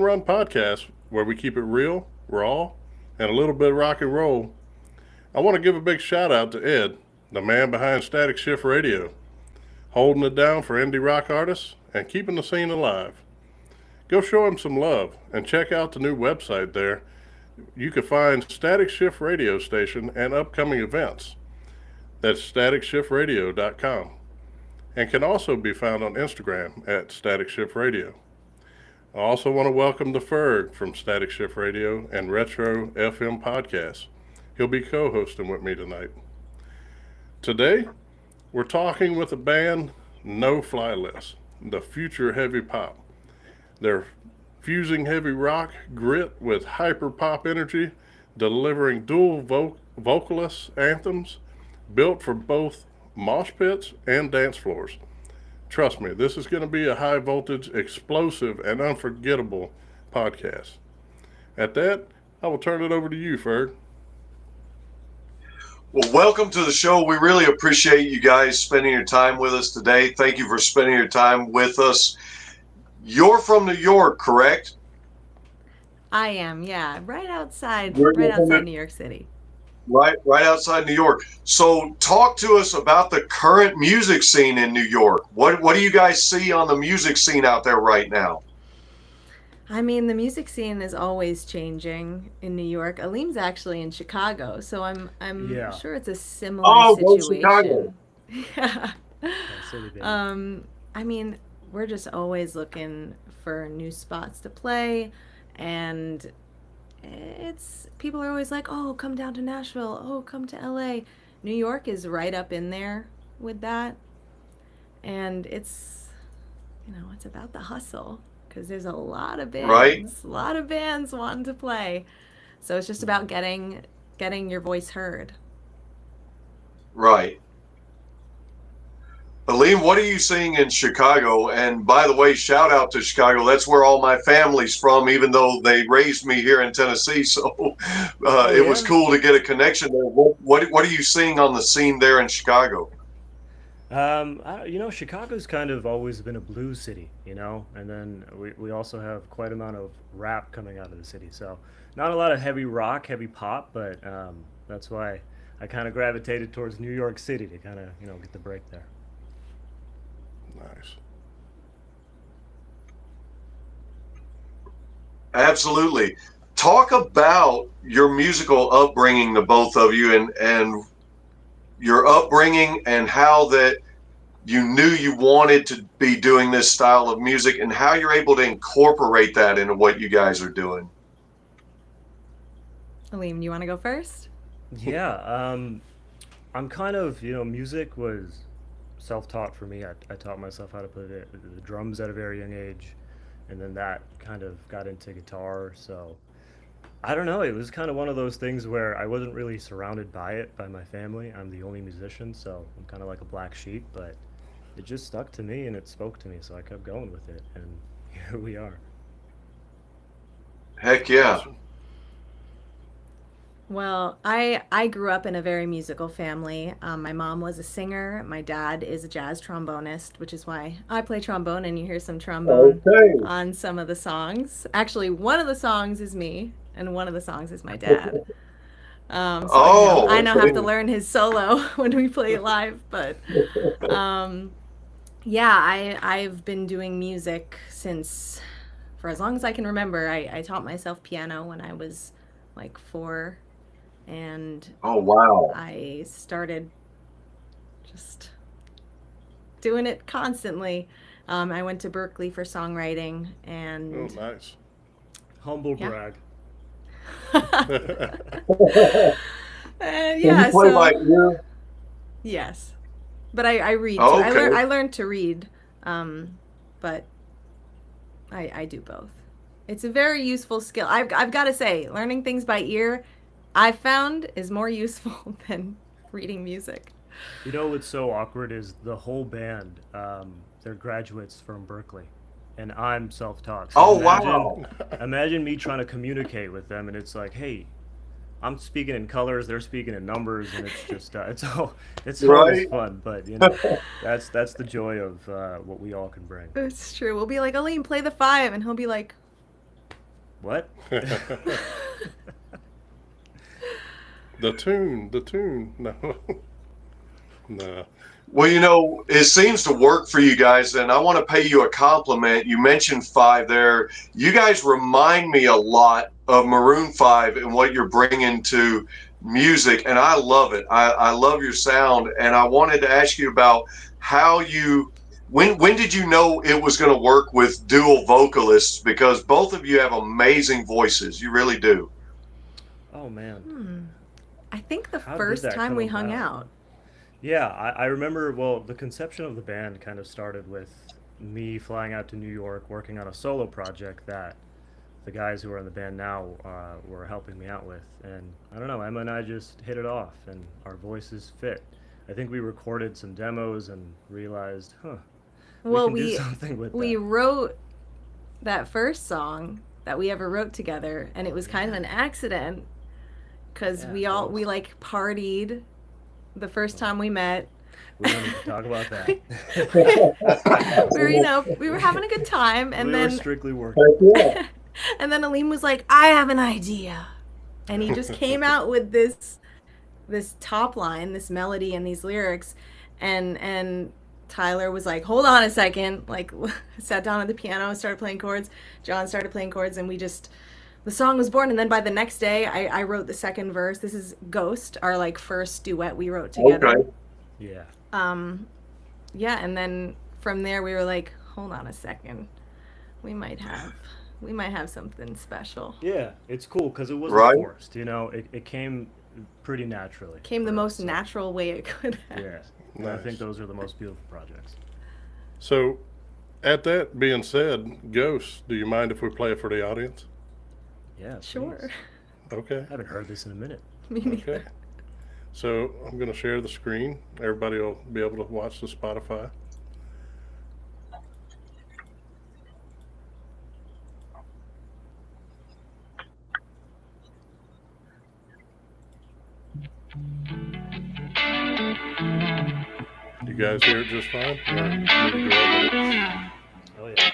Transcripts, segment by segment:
Run podcast where we keep it real, raw, and a little bit of rock and roll. I want to give a big shout out to Ed, the man behind Static Shift Radio, holding it down for indie rock artists and keeping the scene alive. Go show him some love and check out the new website there. You can find Static Shift Radio Station and upcoming events. That's staticshiftradio.com and can also be found on Instagram at Static Shift Radio. I also want to welcome the Ferg from Static Shift Radio and Retro FM Podcast. He'll be co hosting with me tonight. Today, we're talking with the band No Fly List, the future heavy pop. They're fusing heavy rock grit with hyper pop energy, delivering dual vocalist anthems built for both mosh pits and dance floors. Trust me, this is going to be a high voltage, explosive, and unforgettable podcast. At that, I will turn it over to you, Ferg. Well, welcome to the show. We really appreciate you guys spending your time with us today. Thank you for spending your time with us. You're from New York, correct? I am, yeah. Right outside You're New York City. Right outside New York. So talk to us about the current music scene in New York. What do you guys see on the music scene out there right now? I mean, the music scene is always changing in New York. Aleem's actually in Chicago, so I'm sure it's a similar situation. Chicago. Yeah. I mean, we're just always looking for new spots to play, and people are always like, oh, come down to Nashville, oh, come to LA. New York is right up in there with that, and it's about the hustle, because there's a lot of bands, wanting to play, so it's just about getting your voice heard. Right. Aleem, what are you seeing in Chicago? And by the way, shout out to Chicago. That's where all my family's from, even though they raised me here in Tennessee. So it was cool to get a connection there. What are you seeing on the scene there in Chicago? Chicago's kind of always been a blues city, and then we also have quite an amount of rap coming out of the city. So not a lot of heavy rock, heavy pop, but that's why I kind of gravitated towards New York City to kind of, get the break there. Nice. Absolutely. Talk about your musical upbringing, the both of you, and your upbringing and how that you knew you wanted to be doing this style of music and how you're able to incorporate that into what you guys are doing. Aleem, you want to go first? Yeah. I'm kind of, music was self-taught for me. I taught myself how to play the drums at a very young age, and then that kind of got into guitar. So I don't know, it was kind of one of those things where I wasn't really surrounded by my family. I'm the only musician, so I'm kind of like a black sheep, but it just stuck to me and it spoke to me, so I kept going with it, and here we are. Heck yeah. Well, I grew up in a very musical family. My mom was a singer. My dad is a jazz trombonist, which is why I play trombone, and you hear some trombone on some of the songs. Actually, one of the songs is me, and one of the songs is my dad. So I now have to learn his solo when we play live. But I've been doing music for as long as I can remember. I taught myself piano when I was like 4. And I started just doing it constantly. I went to Berklee for songwriting, and nice. Humble brag. Yes, but I read. Oh, okay. I learned to read, but I do both. It's a very useful skill. I've got to say, learning things by ear, I found, is more useful than reading music. What's so awkward is the whole band, they're graduates from Berklee, and I'm self-taught. So imagine me trying to communicate with them, and it's like, hey, I'm speaking in colors, they're speaking in numbers, and it's just it's always fun. But that's the joy of what we all can bring. It's true. We'll be like, Aleem, play the 5, and he'll be like, What? The tune. No, no. Well, it seems to work for you guys, and I want to pay you a compliment. You mentioned Five there. You guys remind me a lot of Maroon 5 and what you're bringing to music, and I love it. I love your sound, and I wanted to ask you about how you. When did you know it was going to work with dual vocalists? Because both of you have amazing voices. You really do. Oh man. I think the How did first that time come we hung about? out. Yeah, I remember, well, the conception of the band kind of started with me flying out to New York, working on a solo project that the guys who are in the band now were helping me out with. And I don't know, Emma and I just hit it off, and our voices fit. I think we recorded some demos and realized, we Well, can do something with we that. wrote that first song that we ever wrote together, and it was kind of an accident because Yeah, we it all was. we like partied the first time we met. We don't need to talk about that. We were having a good time, and We were then strictly working. and then Aleem was like, I have an idea, and he just came out with this top line, this melody, and these lyrics, and Tyler was like, hold on a second, like sat down at the piano and started playing chords. John started playing chords, and the song was born. And then by the next day, I wrote the second verse. This is Ghost, our like first duet we wrote together. Okay. Yeah. Yeah, and then from there we were like, hold on a second, we might have something special. Yeah, it's cool because it wasn't Right. forced. It came pretty naturally. Came the for most us, so, natural way it could have. Yeah, and I Nice. think those are the most beautiful projects. So, at that being said, Ghost, do you mind if we play it for the audience? Yeah, Sure. please. Okay. I haven't heard this in a minute. Me neither. Okay. So I'm going to share the screen. Everybody will be able to watch the Spotify. You guys hear it just fine? Or need to go over it? Oh yeah.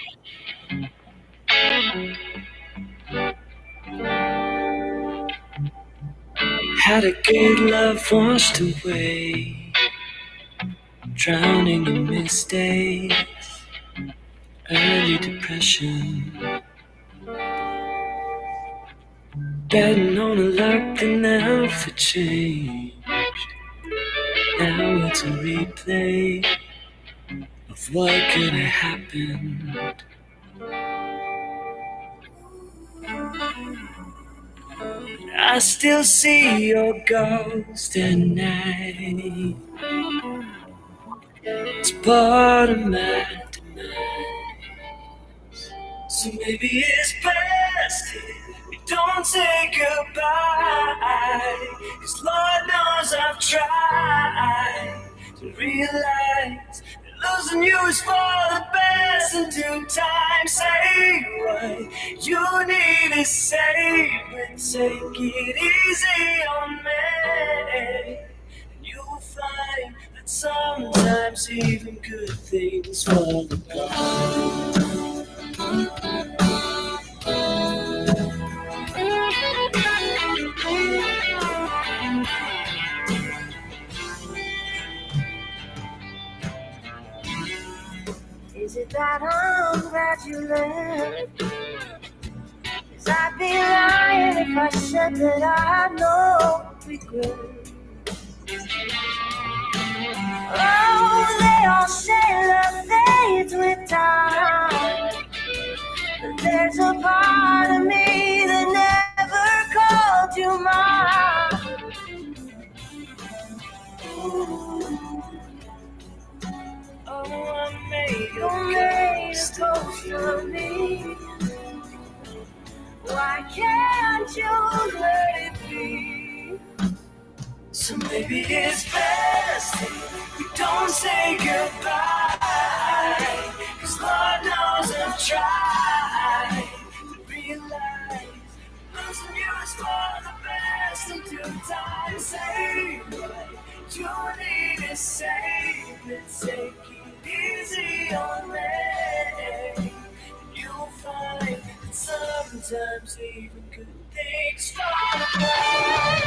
Had a good love washed away, drowning in mistakes, early depression, betting on a luck that never changed. Now it's a replay of what could have happened. I still see your ghost at night. It's part of my demise. So maybe it's best if we don't say goodbye. 'Cause Lord knows I've tried to realize that losing you is for the best. In due time, say what you need to say, but take it easy on me. You'll find that sometimes even good things fall apart. Is it that I'm glad you left? 'Cause I'd be lying if I said that I had no regret. Oh, they all say love fades with time, but there's a part of me that never called you mine. Oh, I made You made a ghost of me. Why can't you let it be? So maybe it's best if we don't say goodbye. 'Cause Lord knows I've tried to realize losing you is for the best. In due time, say what you need to say, but take it easy on me. You'll find that sometimes Sometimes even good things fall apart.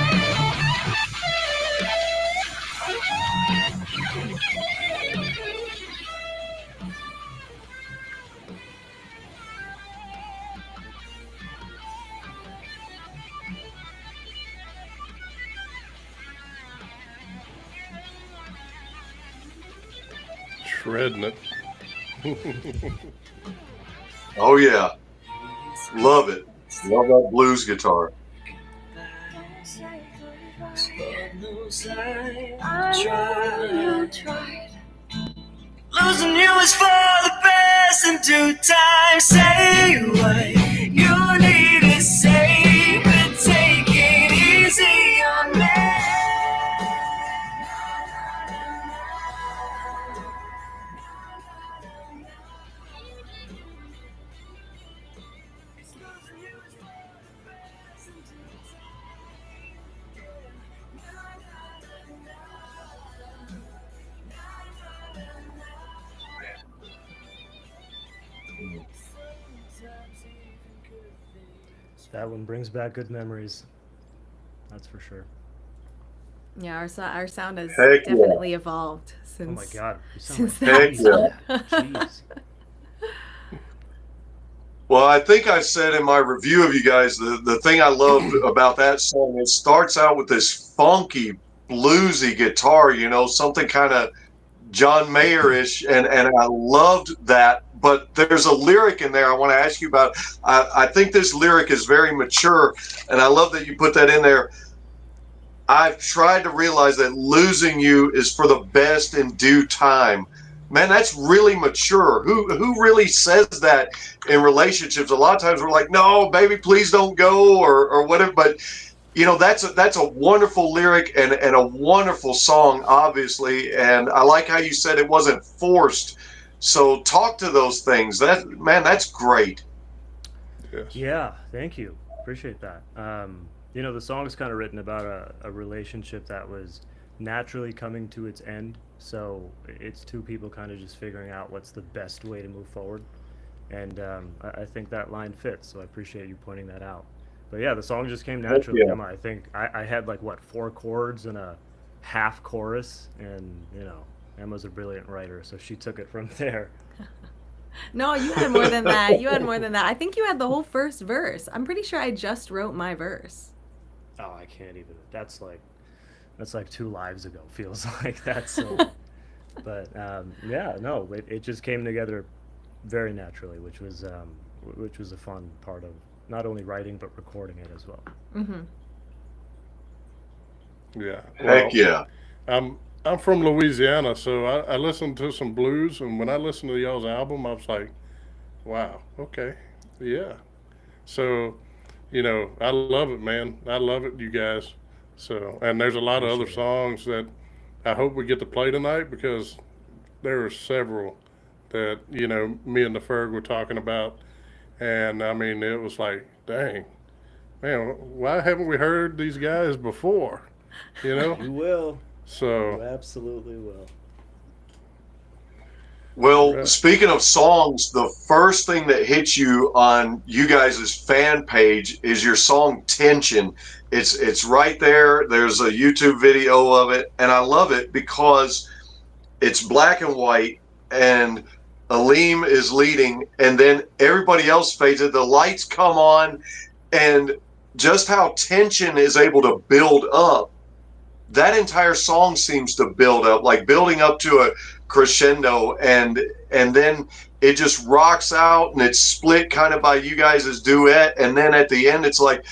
Shredding it. Oh yeah, love it. Love that blues guitar. Lord knows I I tried. tried. Losing you is for the best in due time. Say what you need to say, but take it easy on me. That one brings back good memories. That's for sure. Yeah, our sound has Heck yeah. definitely evolved Oh my since God, you sound since like Heck that yeah. song. jeez. Well, I think I said in my review of you guys, the thing I loved about that song, it starts out with this funky, bluesy guitar, you know, something kind of John Mayer-ish, and I loved that. But there's a lyric in there I want to ask you about. I think this lyric is very mature, and I love that you put that in there. I've tried to realize that losing you is for the best in due time. Man, that's really mature. Who really says that in relationships? A lot of times we're like, no, baby, please don't go, or whatever. But you know, that's a wonderful lyric and a wonderful song, obviously. And I like how you said it wasn't forced. So talk to those things. That's great. Yes. Yeah, thank you. Appreciate that. You know, the song's kind of written about a relationship that was naturally coming to its end. So it's two people kind of just figuring out what's the best way to move forward. And I think that line fits. So I appreciate you pointing that out. But yeah, the song just came naturally. yeah. Emma, I think I had like what, 4 chords and a half chorus, and you know, Emma's a brilliant writer, so she took it from there. No, you had more than that. You had more than that. I think you had the whole first verse. I'm pretty sure I just wrote my verse. Oh, I can't even. That's like 2 lives ago. Feels like that's so. But yeah, no, it just came together very naturally, which was a fun part of not only writing but recording it as well. Mm-hmm. Yeah. Heck yeah. I'm from Louisiana, so I listened to some blues, and when I listened to y'all's album, I was like, wow, okay, yeah. So, you know, I love it, man. I love it, you guys. So, and there's a lot of other Appreciate it. songs that I hope we get to play tonight, because there are several that, you know, me and the Ferg were talking about, and I mean, it was like, dang, man, why haven't we heard these guys before? You know? You will. You So, absolutely will. Well, right. speaking of songs, the first thing that hits you on you guys' fan page is your song Tension. It's right there. There's a YouTube video of it, and I love it because it's black and white, and Aleem is leading, and then everybody else fades in. The lights come on, and just how tension is able to build up. That entire song seems to build up, like building up to a crescendo, and then it just rocks out, and it's split kind of by you guys' duet, and then at the end it's like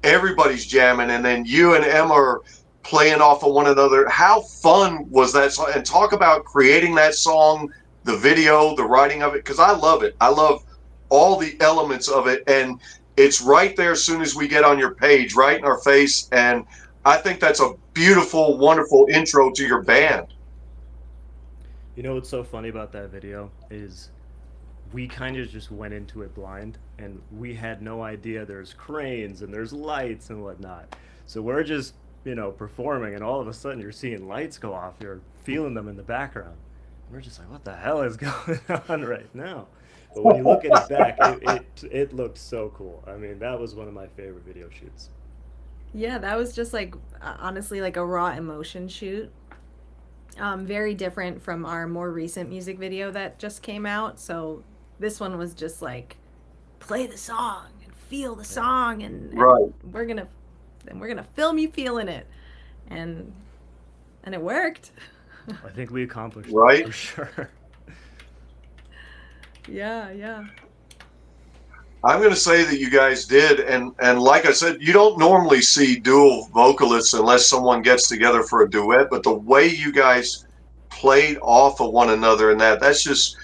everybody's jamming, and then you and Emma are playing off of one another. How fun was that song? And talk about creating that song, the video, the writing of it, because I love it. I love all the elements of it, and it's right there as soon as we get on your page, right in our face. And I think that's a beautiful, wonderful intro to your band. You know what's so funny about that video is we kind of just went into it blind, and we had no idea there's cranes and there's lights and whatnot. So we're just, you know, performing, and all of a sudden you're seeing lights go off. You're feeling them in the background. We're just like, what the hell is going on right now? But when you look at it back, it looked so cool. I mean, that was one of my favorite video shoots. Yeah, that was just like honestly like a raw emotion shoot. Very different from our more recent music video that just came out. So this one was just like play the song and feel the song, and Right. we're gonna film you feeling it, and it worked. I think we accomplished Right. that for sure. Yeah. I'm going to say that you guys did, and like I said, you don't normally see dual vocalists unless someone gets together for a duet. But the way you guys played off of one another, and that's just,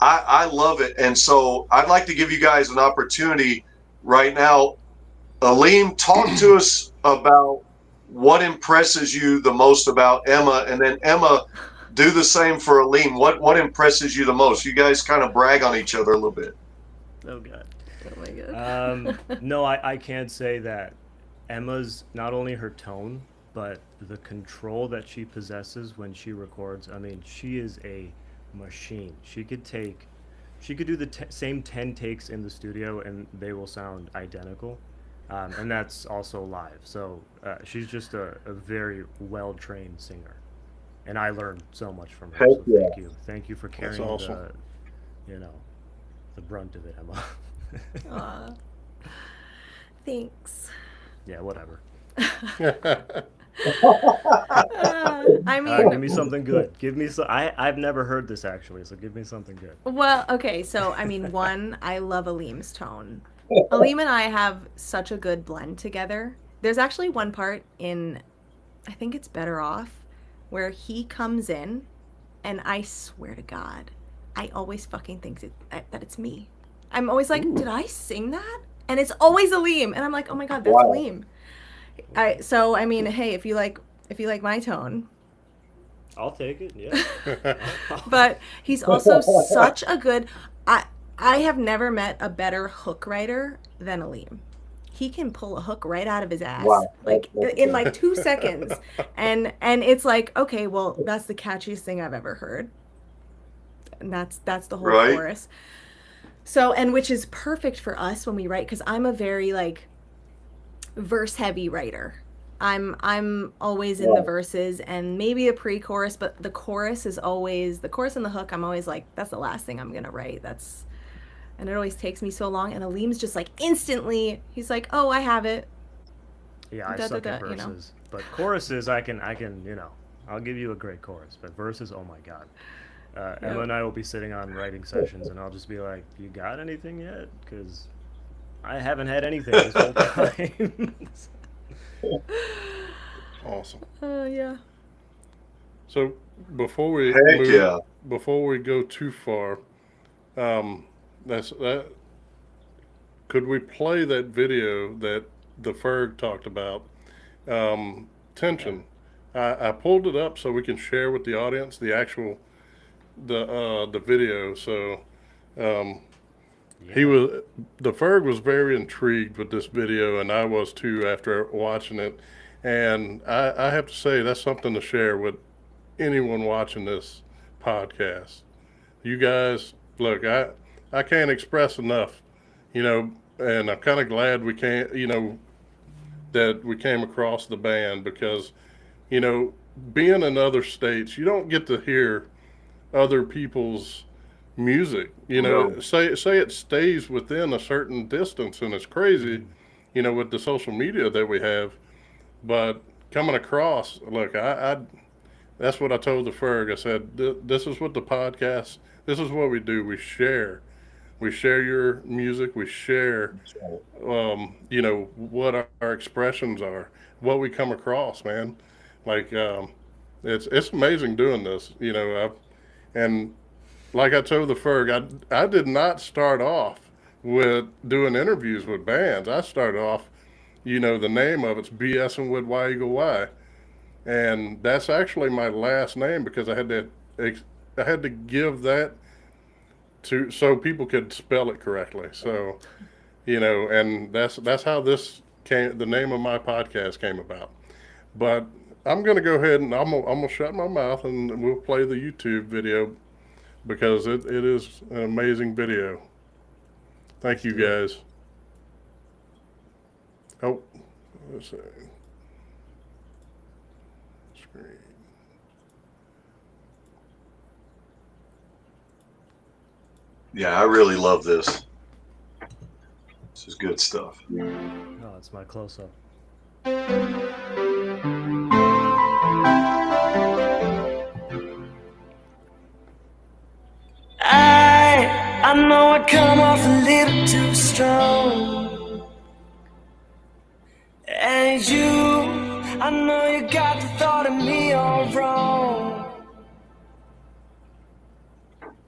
I love it. And so I'd like to give you guys an opportunity right now. Aleem, talk to us about what impresses you the most about Emma, and then Emma, do the same for Aleem. What impresses you the most? You guys kind of brag on each other a little bit. Oh god. Oh my god. No, I can't say that. Emma's not only her tone, but the control that she possesses when she records. I mean, she is a machine. She could do the same 10 takes in the studio and they will sound identical. And that's also live. So she's just a very well-trained singer. And I learned so much from her. Heck So yeah. thank you. Thank you for carrying awesome. the brunt of it, Emma. Aw. Thanks. Yeah, whatever. I mean, All right, give me something good. Give me some. I've never heard this actually, so give me something good. well, okay, so I mean, one, I love Aleem's tone. Aleem and I have such a good blend together. There's actually one part in, I think it's Better Off, where he comes in, and I swear to God, I always fucking think that it's me. I'm always like, did I sing that? And it's always Aleem, and I'm like, oh my God, that's Wow. Aleem. So I mean, hey, if you like my tone, I'll take it. Yeah. but he's also such a good. I have never met a better hook writer than Aleem. He can pull a hook right out of his ass, Wow. like That's in like 2 seconds, and it's like, okay, well, that's the catchiest thing I've ever heard, and that's the whole Right. chorus. So, and which is perfect for us when we write, because I'm a very like verse heavy writer. I'm always in the verses and maybe a pre-chorus, but the chorus is always the chorus and the hook. I'm always like, that's the last thing I'm gonna write. And it always takes me so long. And Aleem's just like instantly, he's like, oh, I have it. Yeah, I Da, suck da, at da, you know. verses, but choruses I can I'll give you a great chorus, but verses, oh my god. Emma and I will be sitting on writing sessions, and I'll just be like, "You got anything yet?" Because I haven't had anything this whole time. Awesome. Yeah. So before we Heck yeah. before we go too far, could we play that video that the Ferg talked about? Tension. I pulled it up so we can share with the audience the actual the video. So the Ferg was very intrigued with this video, and I was too after watching it. And I have to say that's something to share with anyone watching this podcast. You guys, look, I can't express enough, and I'm kind of glad we can't, that we came across the band, because, being in other states, you don't get to hear other people's music. No. Say it stays within a certain distance, and it's crazy, with the social media that we have. But coming across, look, I that's what I told the Ferg. I said, this is what the podcast, this is what we do. We share your music. We share, what our expressions are, what we come across, man. Like, it's amazing doing this, and like I told the Ferg, I did not start off with doing interviews with bands. I started off, the name of it's BSing with Y Eagle Y. And that's actually my last name, because I had to give that so people could spell it correctly. So, and that's how the name of my podcast came about. But I'm going to go ahead and I'm gonna shut my mouth, and we'll play the YouTube video because it is an amazing video. Thank you guys. Oh, let's see. Screen. Yeah, I really love this. This is good stuff. Oh, it's my close-up. I know I come off a little too strong. And I know you got the thought of me all wrong.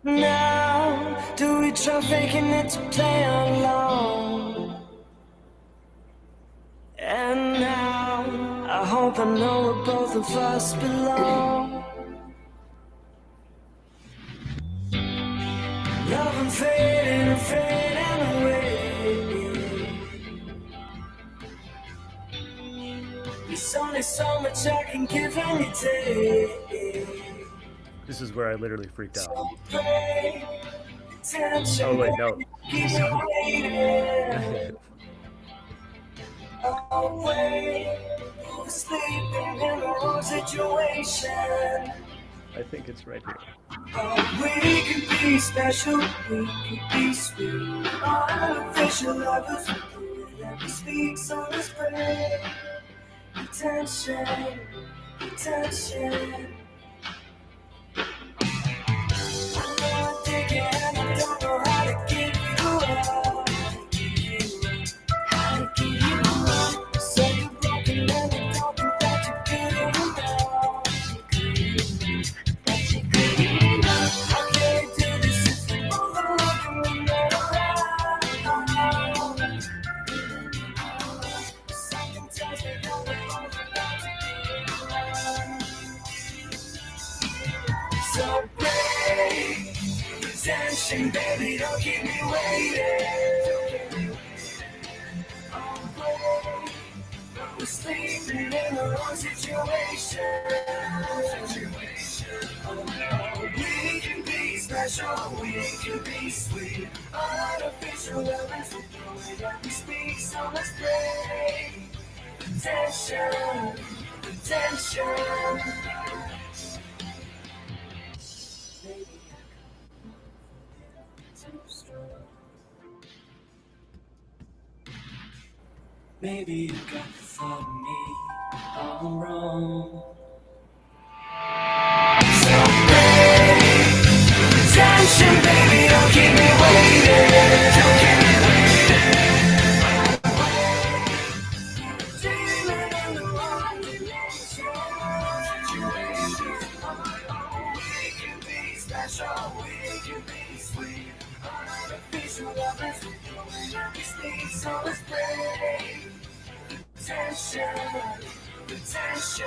Now, do we try faking it to play along? And now, I hope I know where both of us belong. Love and fading away. There's only so much I can give and you take. This is where I literally freaked out. Oh wait, no. Sleeping in the wrong situation. I think it's right here. We can be special, we can be sweet. Artificial lovers, let me speak, so let's pray. Attention, attention. I know I dig it and I don't know how to give you up. How to give you up. So you're broken and you don't think that you're good enough. That you're good enough. How can you do this if we both are looking in the around? Something tells me that we're both about to get around. So pay attention, baby, don't keep me waiting. We're sleeping in the wrong situation. We can be special, we can be sweet. Artificial lovers, we don't we speak, so let's pray. Attention, attention. Maybe you got the thought of me all wrong. So pay attention, baby, don't keep me waiting. Don't keep me waiting. Dreaming in the wrong dimension. We can be special, we can be sweet. Artificial lovers, we don't we speak, so let's pray. Attention, attention.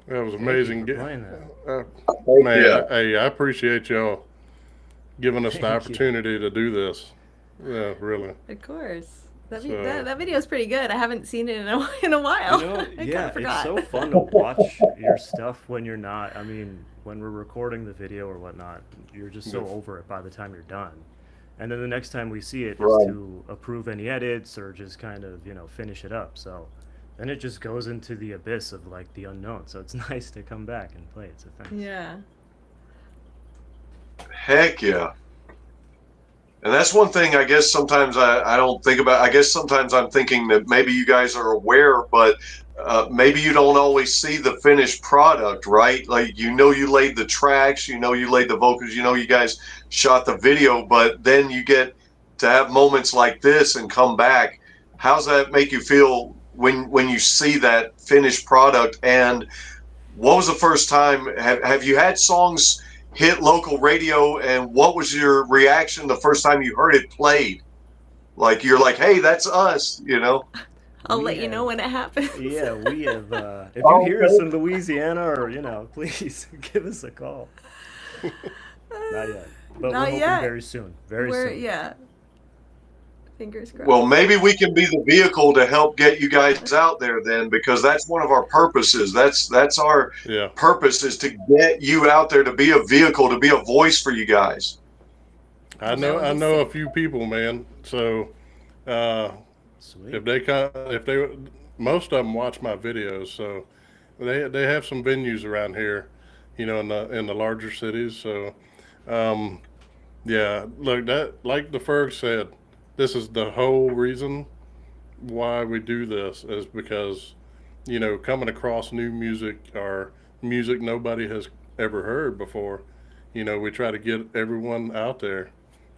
That was amazing. for playing that. Man, Yeah. hey, I appreciate y'all giving us the Thank you. opportunity to do this. Yeah, really. Of course. That, So- that video is pretty good. I haven't seen it in a while. You know, I kind yeah, of forgot. it's so fun to watch your stuff when you're not. I mean, when we're recording the video or whatnot, you're just so Yeah. over it by the time you're done. And then the next time we see it Right. is to approve any edits or just kind of, finish it up. So then it just goes into the abyss of like the unknown. So it's nice to come back and play it. So thanks. Yeah. Heck yeah. And that's one thing I guess sometimes I don't think about. I guess sometimes I'm thinking that maybe you guys are aware, but maybe you don't always see the finished product, right? Like, you laid the tracks, you laid the vocals, you guys shot the video, but then you get to have moments like this and come back. how's that make you feel when you see that finished product? And what was the first time, have you had songs hit local radio, and what was your reaction the first time you heard it played? Like, you're like, hey, that's us, you know? I'll We let you know have- when it happens. Yeah, we have. If you Oh, hear us okay. in Louisiana, or please give us a call. Not yet, but we're Not hoping yet. very soon. Very We're soon. yeah. Fingers crossed. Well, maybe we can be the vehicle to help get you guys out there then, because that's one of our purposes. That's our Yeah. purpose, is to get you out there, to be a vehicle, to be a voice for you guys. I That know would I be know a sick. few people, man. So Sweet. if they most of them watch my videos, so they have some venues around here, in the larger cities. So yeah, look, that, like the Ferg said, this is the whole reason why we do this, is because coming across new music, or music nobody has ever heard before. We try to get everyone out there,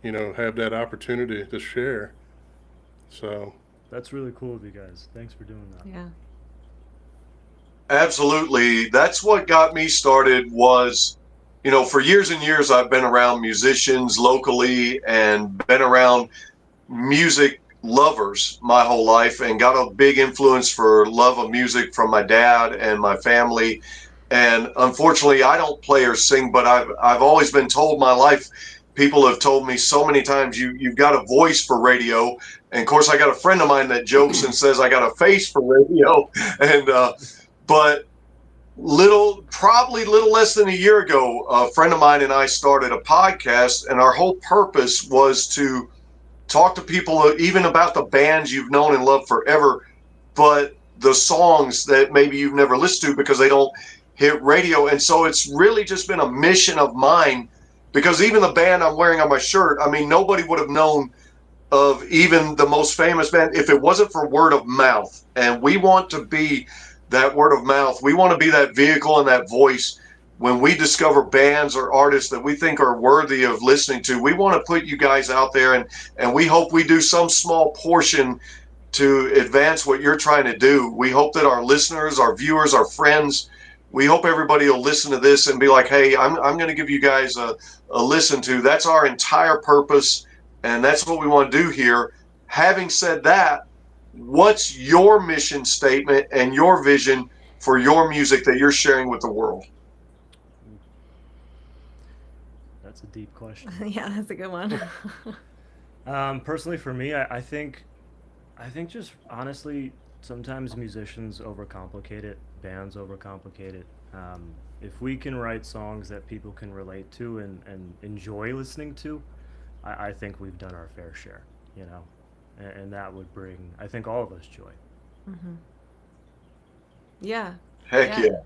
have that opportunity to share. So That's really cool of you guys. Thanks for doing that. Yeah. Absolutely. That's what got me started was, for years and years, I've been around musicians locally and been around music lovers my whole life, and got a big influence for love of music from my dad and my family. And unfortunately, I don't play or sing, but I've always been told my life, people have told me so many times, you've got a voice for radio. And of course, I got a friend of mine that jokes and says I got a face for radio. And but probably little less than a year ago, a friend of mine and I started a podcast, and our whole purpose was to talk to people even about the bands you've known and loved forever, but the songs that maybe you've never listened to because they don't hit radio. And so it's really just been a mission of mine, because even the band I'm wearing on my shirt, I mean, nobody would have known of even the most famous band if it wasn't for word of mouth. And we want to be that word of mouth. We want to be that vehicle and that voice when we discover bands or artists that we think are worthy of listening to. We want to put you guys out there, and we hope we do some small portion to advance what you're trying to do. We hope that our listeners, our viewers, our friends, we hope everybody will listen to this and be like, hey, I'm going to give you guys a listen to. That's our entire purpose, and that's what we want to do here. Having said that, what's your mission statement and your vision for your music that you're sharing with the world? That's a deep question. Yeah, that's a good one. Personally, for me, I think just honestly, sometimes musicians overcomplicate it, bands overcomplicate it. If we can write songs that people can relate to and enjoy listening to, I think we've done our fair share, and that would bring, I think, all of us joy. Yeah. Heck Yeah. yeah.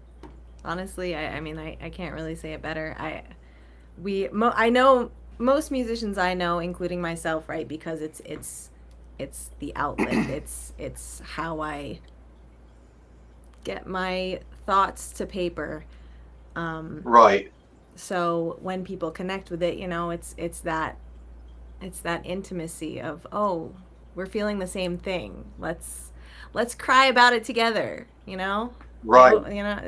Honestly, I mean, I can't really say it better. I know most musicians I know, including myself, right? Because it's the outlet. it's how I get my thoughts to paper. Right. So when people connect with it, it's that intimacy of, oh, we're feeling the same thing. Let's cry about it together. Right.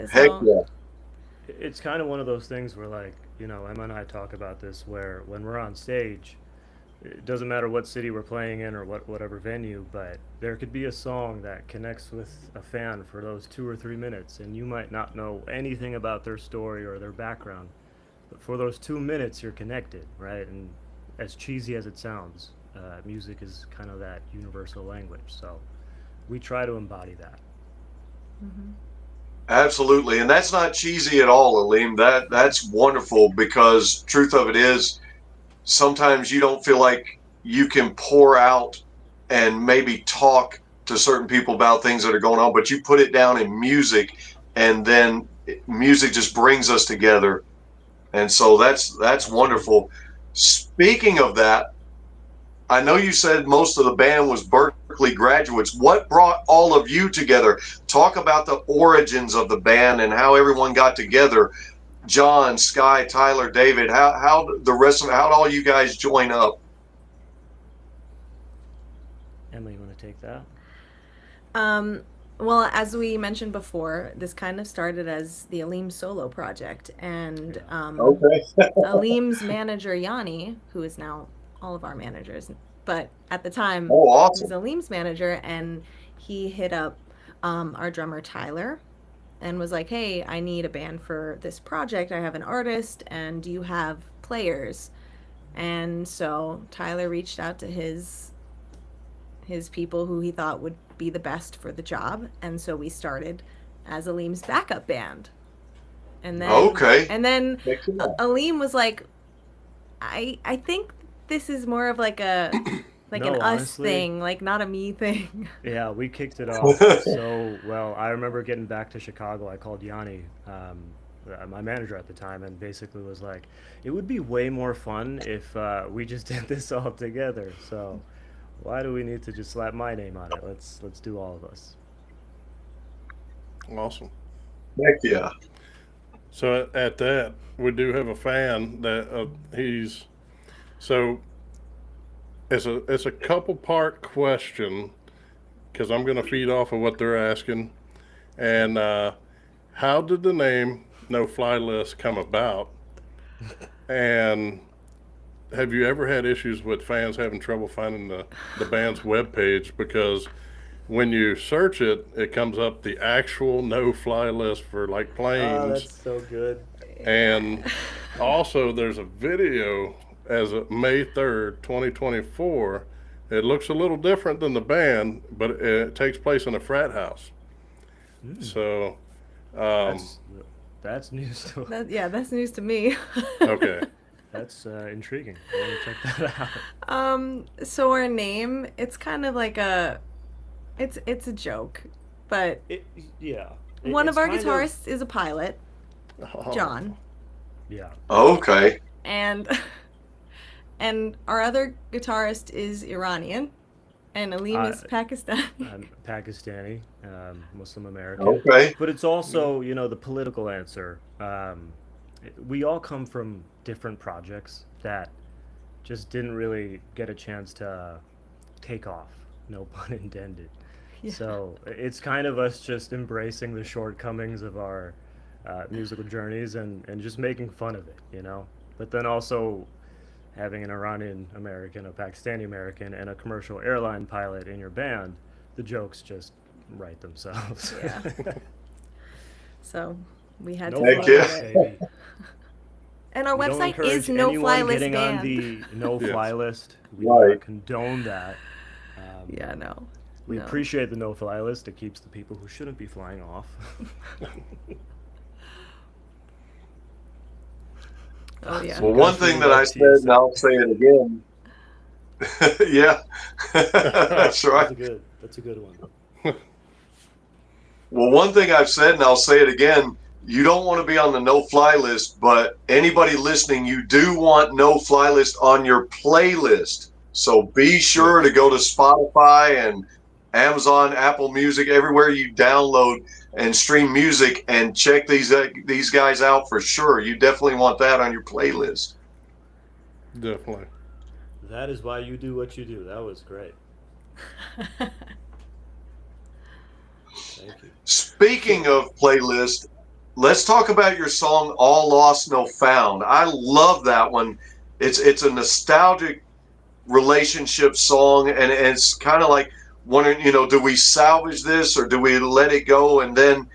Heck So, yeah. It's kind of one of those things where, like, Emma and I talk about this, where when we're on stage, it doesn't matter what city we're playing in or whatever venue, but there could be a song that connects with a fan for those 2 or 3 minutes, and you might not know anything about their story or their background, but for those 2 minutes you're connected, right? And as cheesy as it sounds, music is kind of that universal language, so we try to embody that. Absolutely. And that's not cheesy at all, Aleem. That's wonderful, because truth of it is, sometimes you don't feel like you can pour out and maybe talk to certain people about things that are going on, but you put it down in music, and then music just brings us together. And so that's wonderful. Speaking of that, I know you said most of the band was Berkeley graduates. What brought all of you together? Talk about the origins of the band and how everyone got together. John, Sky, Tyler, David, how all you guys join up? Emma, you want to take that? Well, as we mentioned before, this kind of started as the Aleem solo project, and Okay. Aleem's manager Yanni, who is now all of our managers, but at the time Oh, he awesome. was Aleem's manager, and he hit up our drummer Tyler and was like, "Hey, I need a band for this project. I have an artist, and do you have players?" And so Tyler reached out to his people who he thought would be the best for the job, and so we started as Aleem's backup band. And then Okay. and then Heck yeah. Aleem was like, I think this is more of like a like No, an us honestly- thing, like not a me thing. Yeah, we kicked it off so well. I remember getting back to Chicago. I called Yanni, my manager at the time, and basically was like, "It would be way more fun if we just did this all together. So why do we need to just slap my name on it? Let's do all of us." Awesome. Heck yeah. So at that, we do have a fan that he's so it's a couple part question because I'm going to feed off of what they're asking. And how did the name No Fly List come about? And have you ever had issues with fans having trouble finding the band's webpage? Because when you search it, it comes up the actual no fly list for like planes. Oh, that's so good. And also, there's a video as of May 3rd, 2024. It looks a little different than the band, but it takes place in a frat house. So, That's news to That's news to me. okay. That's intriguing. I want to check that out. So our name, it's kind of like it's a joke, but Yeah. one of it's our kind guitarists is a pilot, Oh, John, Yeah. Okay. and our other guitarist is Iranian, and Aleem is Pakistani. I'm Pakistani, Muslim American. Okay. But it's also, the political answer. We all come from different projects that just didn't really get a chance to take off, no pun intended. Yeah. So it's kind of us just embracing the shortcomings of our musical journeys and just making fun of it, But then also having an Iranian American, a Pakistani American, and a commercial airline pilot in your band, the jokes just write themselves. Yeah. So we had No to. Heck fly yeah. list, baby. And our We don't website encourage is No Fly anyone List getting on Band. the no Yes. fly list. We do Right. not condone that. Yeah, no. We no. appreciate the no fly list. It keeps the people who shouldn't be flying off. Oh yeah. Well, one thing that I said, and I'll say it again. Yeah, that's right. That's a good one. Well, one thing I've said, and I'll say it again, you don't want to be on the no-fly list, but anybody listening, you do want no-fly list on your playlist. So be sure to go to Spotify and Amazon, Apple Music, everywhere you download and stream music, and check these guys out for sure. You definitely want that on your playlist. Definitely. That is why you do what you do. That was great. Thank you. Speaking of playlist, let's talk about your song "All Lost, No Found." I love that one. It's a nostalgic relationship song, and it's kind of like wondering, do we salvage this or do we let it go? And then,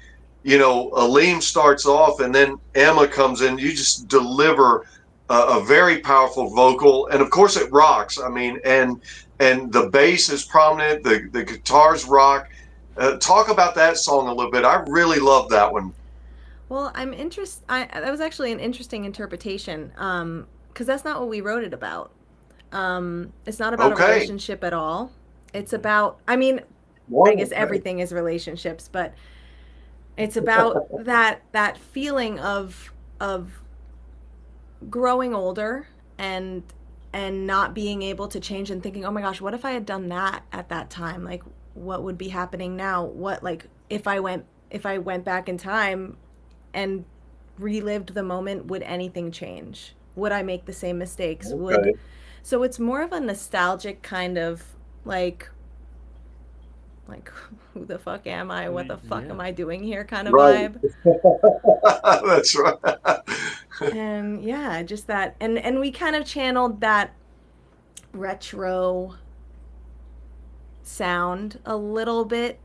Aleem starts off, and then Emma comes in. You just deliver a very powerful vocal, and of course it rocks. I mean, and the bass is prominent. The guitars rock. Talk about that song a little bit. I really love that one. Well, I'm interested. That was actually an interesting interpretation, because that's not what we wrote it about. It's not about a Okay. relationship at all. It's about. I mean, I guess everything is relationships, but it's about that feeling of growing older and not being able to change and thinking, oh my gosh, what if I had done that at that time? Like, what would be happening now? What, like, if I went back in time and relived the moment, would anything change? Would I make the same mistakes? Okay. So it's more of a nostalgic kind of like like, who the fuck am I? What the fuck Yeah. am I doing here? Kind of Right. vibe. That's right. And yeah, just that, and we kind of channeled that retro sound a little bit.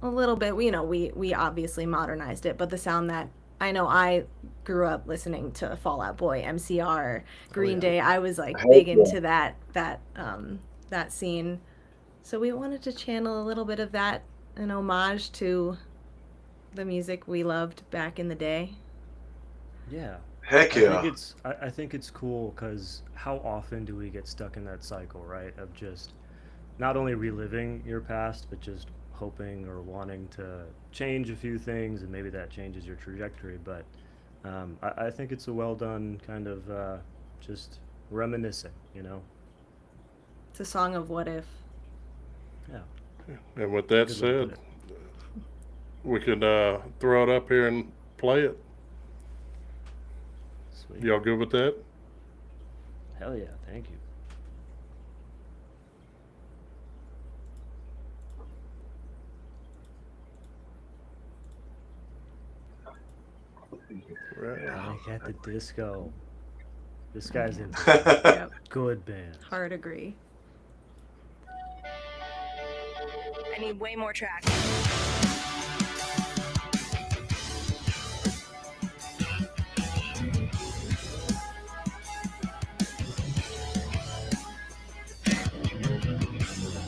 We obviously modernized it, but the sound that I know I grew up listening to Fall Out Boy, MCR, Green yeah. Day. I was like Heck big yeah. into that scene. So we wanted to channel a little bit of that, an homage to the music we loved back in the day. Yeah. Heck yeah. I think it's cool because how often do we get stuck in that cycle, right? Of just not only reliving your past, but just hoping or wanting to change a few things, and maybe that changes your trajectory. But I think it's a well done kind of just reminiscing, you know? It's a song of what if. Yeah. And with that Good way to put said, it. we could throw it up here and play it. Sweet. Y'all good with that? Hell yeah. Thank you. Right. Panic at the Disco. This guy's in Yep. good band. Hard agree. I need way more track.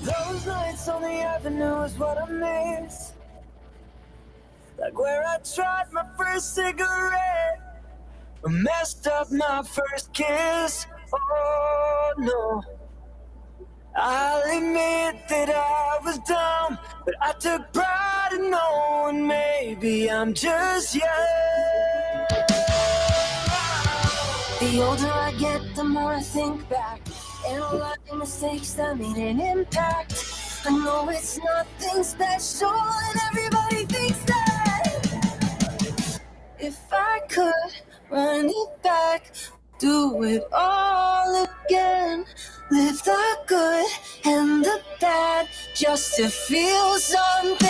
Those nights on the avenue is what I miss. Like where I tried my first cigarette, or messed up my first kiss. Oh no, I'll admit that I was dumb, but I took pride in knowing maybe I'm just young. The older I get, the more I think back. Analyzing mistakes that made an impact. I know it's nothing special, and everybody thinks that. If I could run it back, do it all again. Live the good and the bad, just to feel something.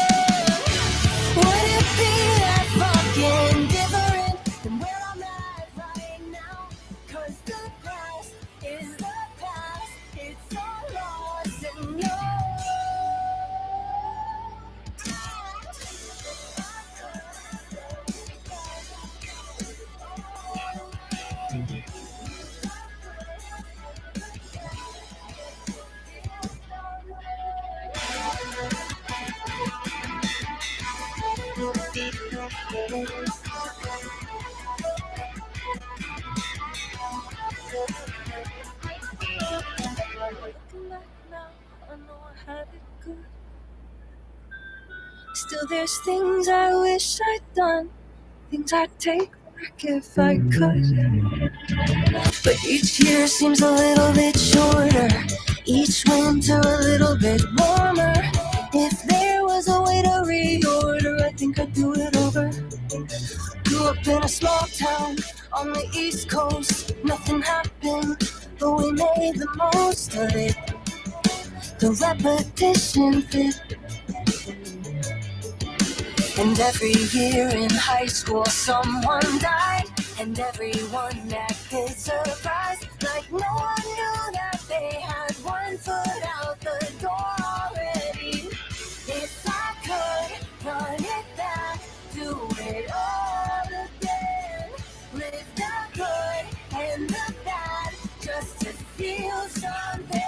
Would it be that fucking different than where I'm at right now? 'Cause the past is the past, it's all lost and Looking back now, I know I had it good. Still, there's things I wish I'd done, things I'd take back if I could. But each year seems a little bit shorter, each winter a little bit warmer. If there was a way to reorder, I think I'd do it over. Grew up in a small town on the East Coast. Nothing happened, but we made the most of it. The repetition fit. And every year in high school someone died, and everyone acted surprised, like no one knew that they had one foot out the door already. If I could run it back, do it all again. Live the good and the bad, just to feel something.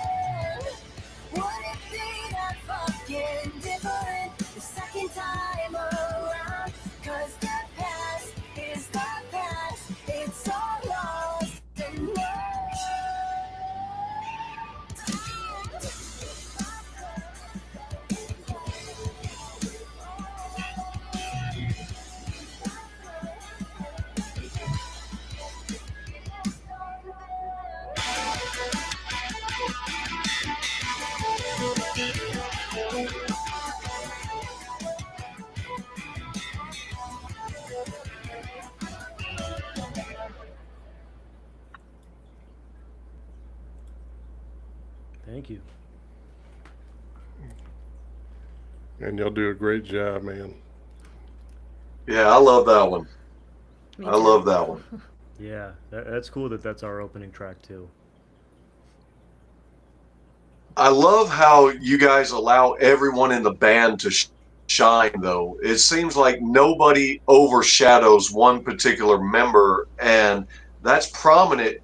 Would it be that fucking different the second time around? 'Cause the past is the past, it's all lost and Thank you. and y'all do a great job, man. Yeah, I love that one. Me I too. love that one. Yeah, that's cool that that's our opening track too. I love how you guys allow everyone in the band to shine, though. It seems like nobody overshadows one particular member, and that's prominent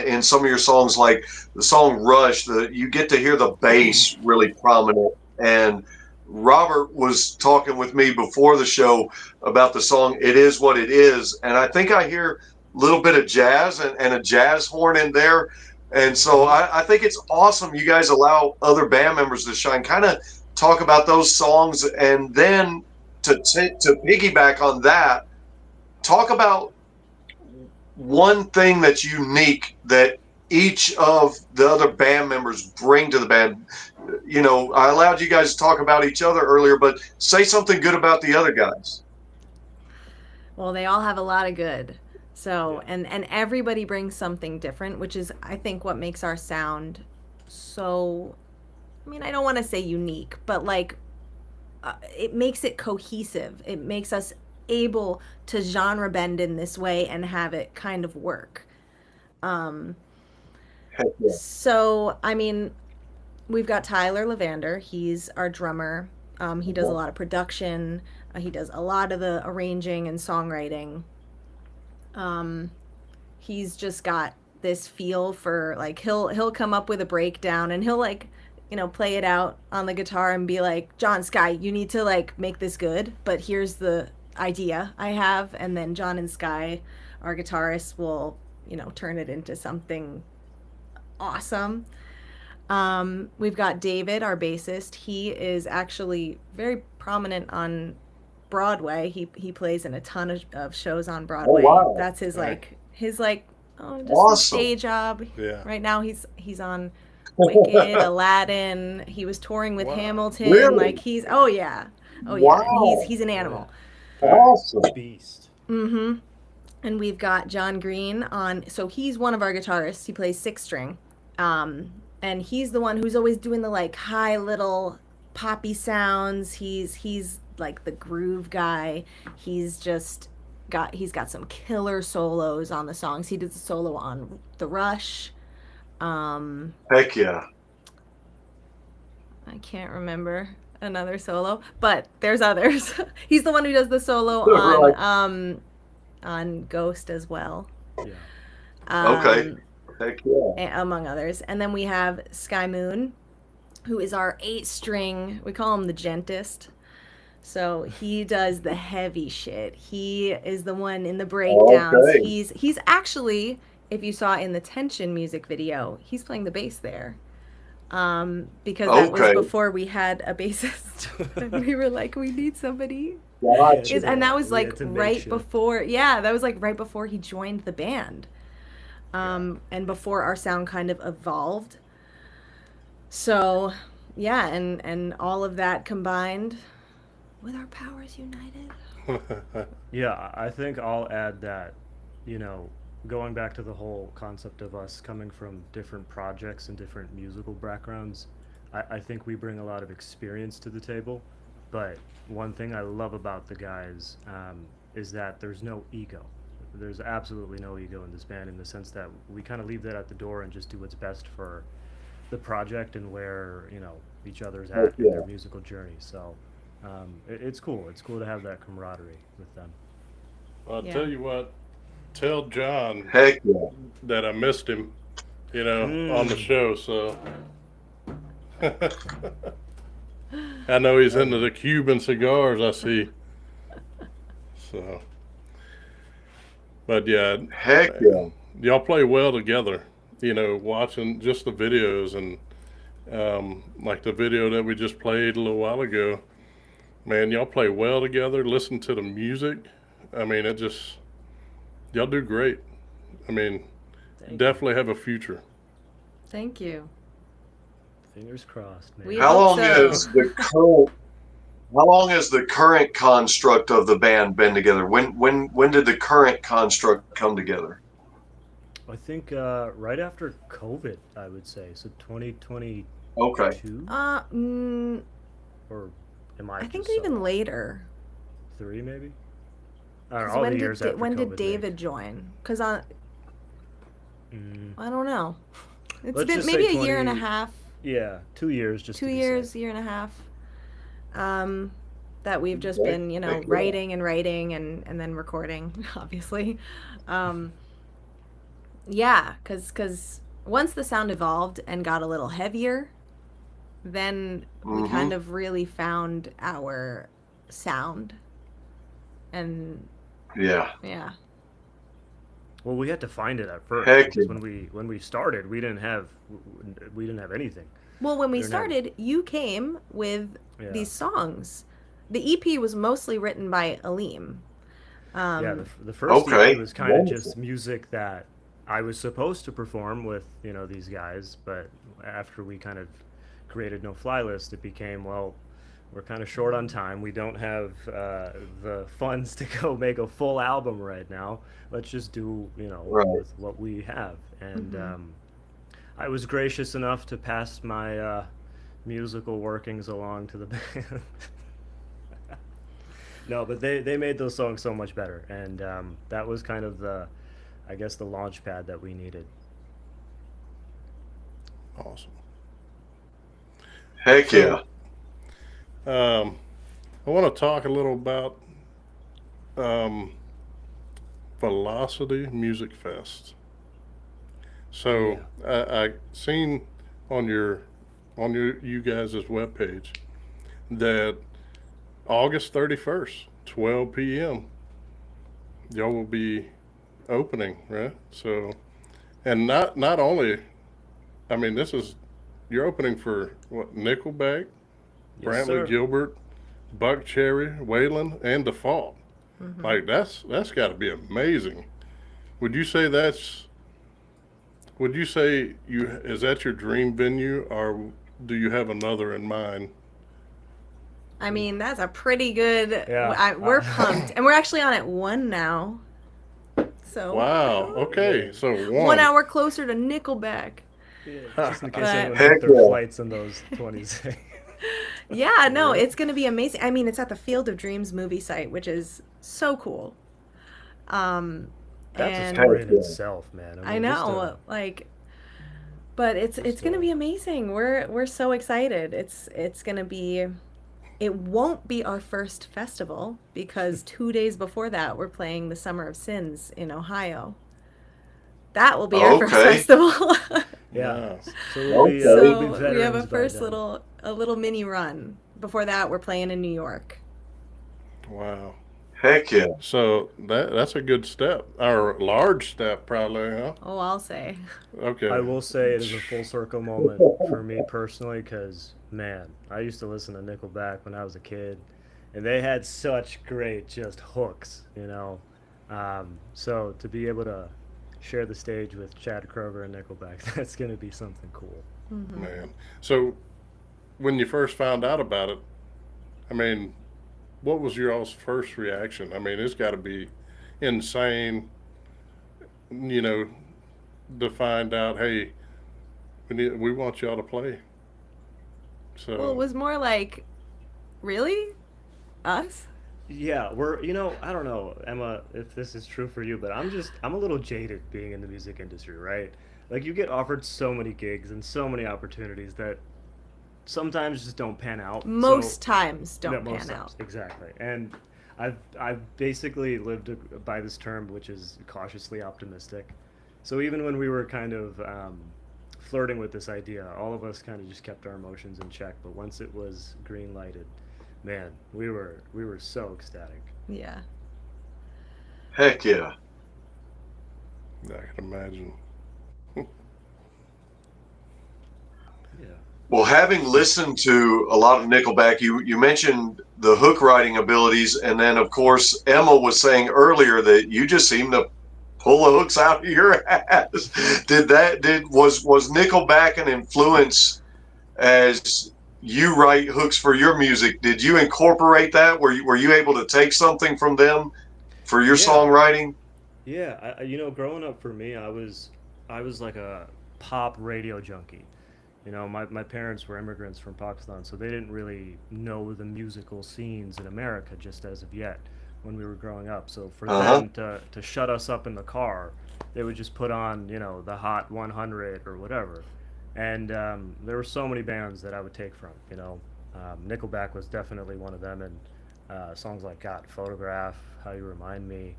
in some of your songs, like the song Rush. You get to hear the bass really prominent. And Robert was talking with me before the show about the song It Is What It Is, and I think I hear a little bit of jazz and a jazz horn in there. And so I think it's awesome you guys allow other band members to shine. Kind of talk about those songs, and then to piggyback on that, talk about one thing that's unique that each of the other band members bring to the band. You know, I allowed you guys to talk about each other earlier, but say something good about the other guys. Well, they all have a lot of good. So, and everybody brings something different, which is, I think, what makes our sound so, I mean, I don't want to say unique, but like, it makes it cohesive. It makes us able to genre bend in this way and have it kind of work. Heck yeah. So, I mean, we've got Tyler Levander. He's our drummer. He does a lot of production. He does a lot of the arranging and songwriting. He's just got this feel for, like, he'll come up with a breakdown and he'll, like, you know, play it out on the guitar and be like, John, Sky, you need to, like, make this good, but here's the idea I have. And then John and Sky, our guitarists, will, you know, turn it into something awesome. We've got David, our bassist. He is actually very prominent on Broadway. He plays in a ton of shows on Broadway. wow. That's his Right. like his like just Awesome. a day job. Yeah. Right now he's on Wicked, Aladdin. He was touring with Wow. Hamilton. Really? Like he's yeah. Wow. He's an animal. Awesome. Beast. Mm-hmm. And we've got John Green on. So he's one of our guitarists. He plays 6-string. And he's the one who's always doing the like high little poppy sounds. He's like the groove guy. He's got some killer solos on the songs. He did the solo on The Rush. Heck yeah. I can't remember another solo, but there's others. He's the one who does the solo Right. on Ghost as well. Yeah. Okay. Heck yeah. Among others. And then we have Sky Moon, who is our 8-string. We call him the gentist. So he does the heavy shit. He is the one in the breakdowns. Okay. He's actually, if you saw in the Tension music video, he's playing the bass there. Because that Okay. was before we had a bassist. And we were like, we need somebody. Gotcha. And that was We had like to make right sure. before, yeah, that was like right before he joined the band. And before our sound kind of evolved. So, yeah, and all of that combined with our powers united. Yeah, I think I'll add that, you know, going back to the whole concept of us coming from different projects and different musical backgrounds, I think we bring a lot of experience to the table. But one thing I love about the guys is that there's no ego. There's absolutely no ego in this band, in the sense that we kind of leave that at the door and just do what's best for the project and where, you know, each other's at in their musical journey. So it's cool. It's cool to have that camaraderie with them. Well, I'll Yeah. tell you what. Tell John Heck yeah. that I missed him, you know, on the show. So I know he's into the Cuban cigars. I see. So, but yeah, Heck yeah. y'all play well together. You know, watching just the videos and like the video that we just played a little while ago. Man, y'all play well together. Listen to the music. I mean, it just y'all do great. I mean, definitely have a future. Thank you. Fingers crossed, man. We- How hope long so. is the current? How long has the current construct of the band been together? When did the current construct come together? I think right after COVID, I would say. So 2022 Okay. Uh, mm, or Am I I think just so even off? later. 3 maybe. I don't know. 'Cause All when the did years after when did COVID David join? Because I Mm, don't know. It's let's been just maybe say a year and a 20. half, Yeah, 2 years just 2 to be years, safe. year and a half. That we've just Heck, been, heck yeah. writing and writing and then recording, obviously. Um, yeah, because once the sound evolved and got a little heavier, then we Mm-hmm. kind of really found our sound. And Yeah. yeah. Well, we had to find it at first Heck because yeah. when we started, we didn't have anything. Well, when we We didn't have started, you came with yeah. these songs. The EP was mostly written by Aleem. Yeah, the first Okay. EP was kind of Wonderful. just music that I was supposed to perform with, these guys, but after we kind of created No Fly List, it became, well, we're kind of short on time. We don't have the funds to go make a full album right now. Let's just do, Right. with what we have. And I was gracious enough to pass my musical workings along to the band. No, but they made those songs so much better, and that was kind of I guess, the launch pad that we needed. Awesome. Heck yeah. I want to talk a little about um, Velocity Music Fest. So I seen on your you guys' webpage that August 31st, 12 p.m. y'all will be opening, right? So, and not only, I mean, you're opening for what, Nickelback, Yes, Brantley sir. Gilbert, Buck Cherry, Waylon, and Default. Like that's got to be amazing. Would you say is that your dream venue, or do you have another in mind? I mean, that's a pretty good. Yeah. We're pumped, and we're actually on at 1 now. So Wow. Okay. So 1 hour closer to Nickelback. Just in case But- anyone Heck booked their yeah. flights in those 20s. Yeah, no, it's gonna be amazing. I mean, it's at the Field of Dreams movie site, which is so cool. That's And a story in Heck yeah. itself, man. I mean, just know, but it's gonna be amazing. We're so excited. It's gonna be. It won't be our first festival because 2 days before that we're playing the Summer of Sins in Ohio. That will be our first Okay. festival. yeah. Wow. So we'll be, Okay. we'll be So we have a veterans by first then. little mini run. Before that, we're playing in New York. Wow. Heck yeah. So that's a good step, or a large step, probably, huh? Oh, I'll say. Okay. I will say it is a full circle moment for me personally because, man, I used to listen to Nickelback when I was a kid, and they had such great just hooks, So to be able to share the stage with Chad Kroeger and Nickelback, that's going to be something cool. Man. So when you first found out about it, I mean, what was your all's first reaction? I mean, it's got to be insane, to find out, hey, we want y'all to play. So Well, it was more like, really? Us? Yeah, I don't know, Emma, if this is true for you, but I'm a little jaded being in the music industry, right? Like, you get offered so many gigs and so many opportunities that sometimes just don't pan out. Most times don't Yeah, pan most out. times, exactly. And I've basically lived by this term, which is cautiously optimistic. So even when we were kind of flirting with this idea, all of us kind of just kept our emotions in check. But once it was green lighted, man, we were so ecstatic. Yeah. Heck yeah. I can imagine. Yeah. Well, having listened to a lot of Nickelback, you mentioned the hook writing abilities, and then of course Emma was saying earlier that you just seem to pull the hooks out of your ass. Was Nickelback an influence as you write hooks for your music? Did you incorporate that? Were you able to take something from them for your Yeah. songwriting? Yeah, growing up for me, I was like a pop radio junkie. You know, my parents were immigrants from Pakistan, so they didn't really know the musical scenes in America just as of yet when we were growing up. So for Uh-huh. them to shut us up in the car, they would just put on, you know, the Hot 100 or whatever. And there were so many bands that I would take from, you know. Nickelback was definitely one of them, and songs like God, Photograph, How You Remind Me,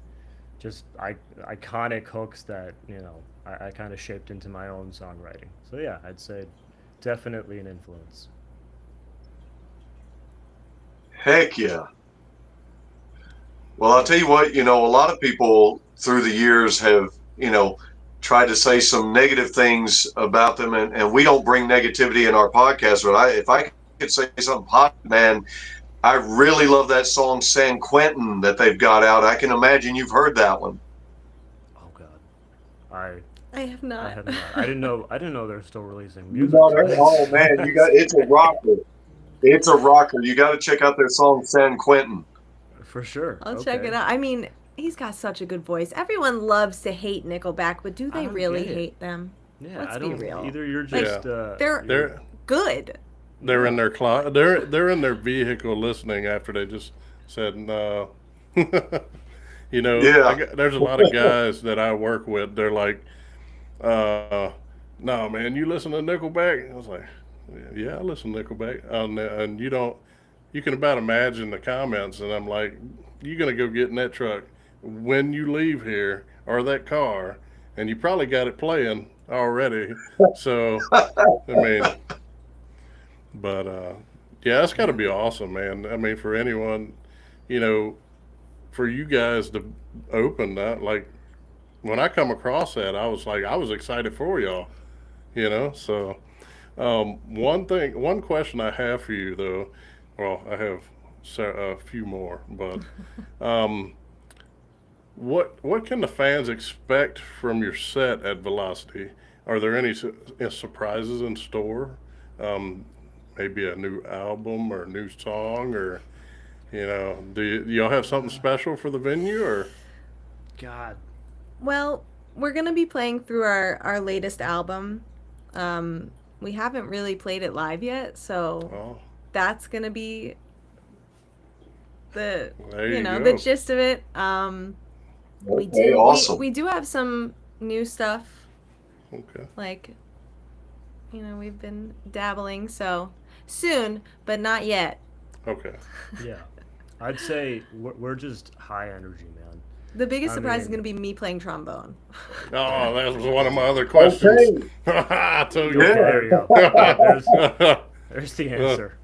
just iconic hooks that, you know, I kind of shaped into my own songwriting. So yeah, I'd say definitely an influence. Heck yeah. Well, I'll tell you what, a lot of people through the years have, tried to say some negative things about them, and we don't bring negativity in our podcast, but if I could say something positive, man, I really love that song San Quentin that they've got out. I can imagine you've heard that one. Oh God, I I have not. I have not. I didn't know they're still releasing You music. got it? Oh man, it's a rocker. It's a rocker. You got to check out their song San Quentin. For sure. I'll check Okay. it out. I mean, he's got such a good voice. Everyone loves to hate Nickelback, but do I they don't really get it. hate them? Yeah, Let's I be don't. real. Either you're Like, just they're- They're Good. they're in their they're in their vehicle listening after they just said no. Yeah. There's a lot of guys that I work with. They're like, no, man, you listen to Nickelback? I was like, yeah, I listen to Nickelback. And you can about imagine the comments. And I'm like, you're going to go get in that truck when you leave here or that car, and you probably got it playing already. So, I mean, but yeah, that's got to be awesome, man. I mean, for anyone, for you guys to open that, like, when I come across that, I was excited for y'all, So, one question I have for you though, well, I have a few more, but what can the fans expect from your set at Velocity? Are there any surprises in store? Maybe a new album or a new song, or do y'all have something special for the venue, or? God. Well, we're gonna be playing through our latest album. We haven't really played it live yet, so Oh, that's gonna be the there you the go. gist of it. We Okay, do awesome. we do have some new stuff, Okay. like we've been dabbling, so soon, but not yet. Okay. Yeah. I'd say we're just high energy, man. The biggest I surprise is mean- gonna be me playing trombone. Oh, that was one of my other questions. Okay. I told Yeah. There you go. There's the answer.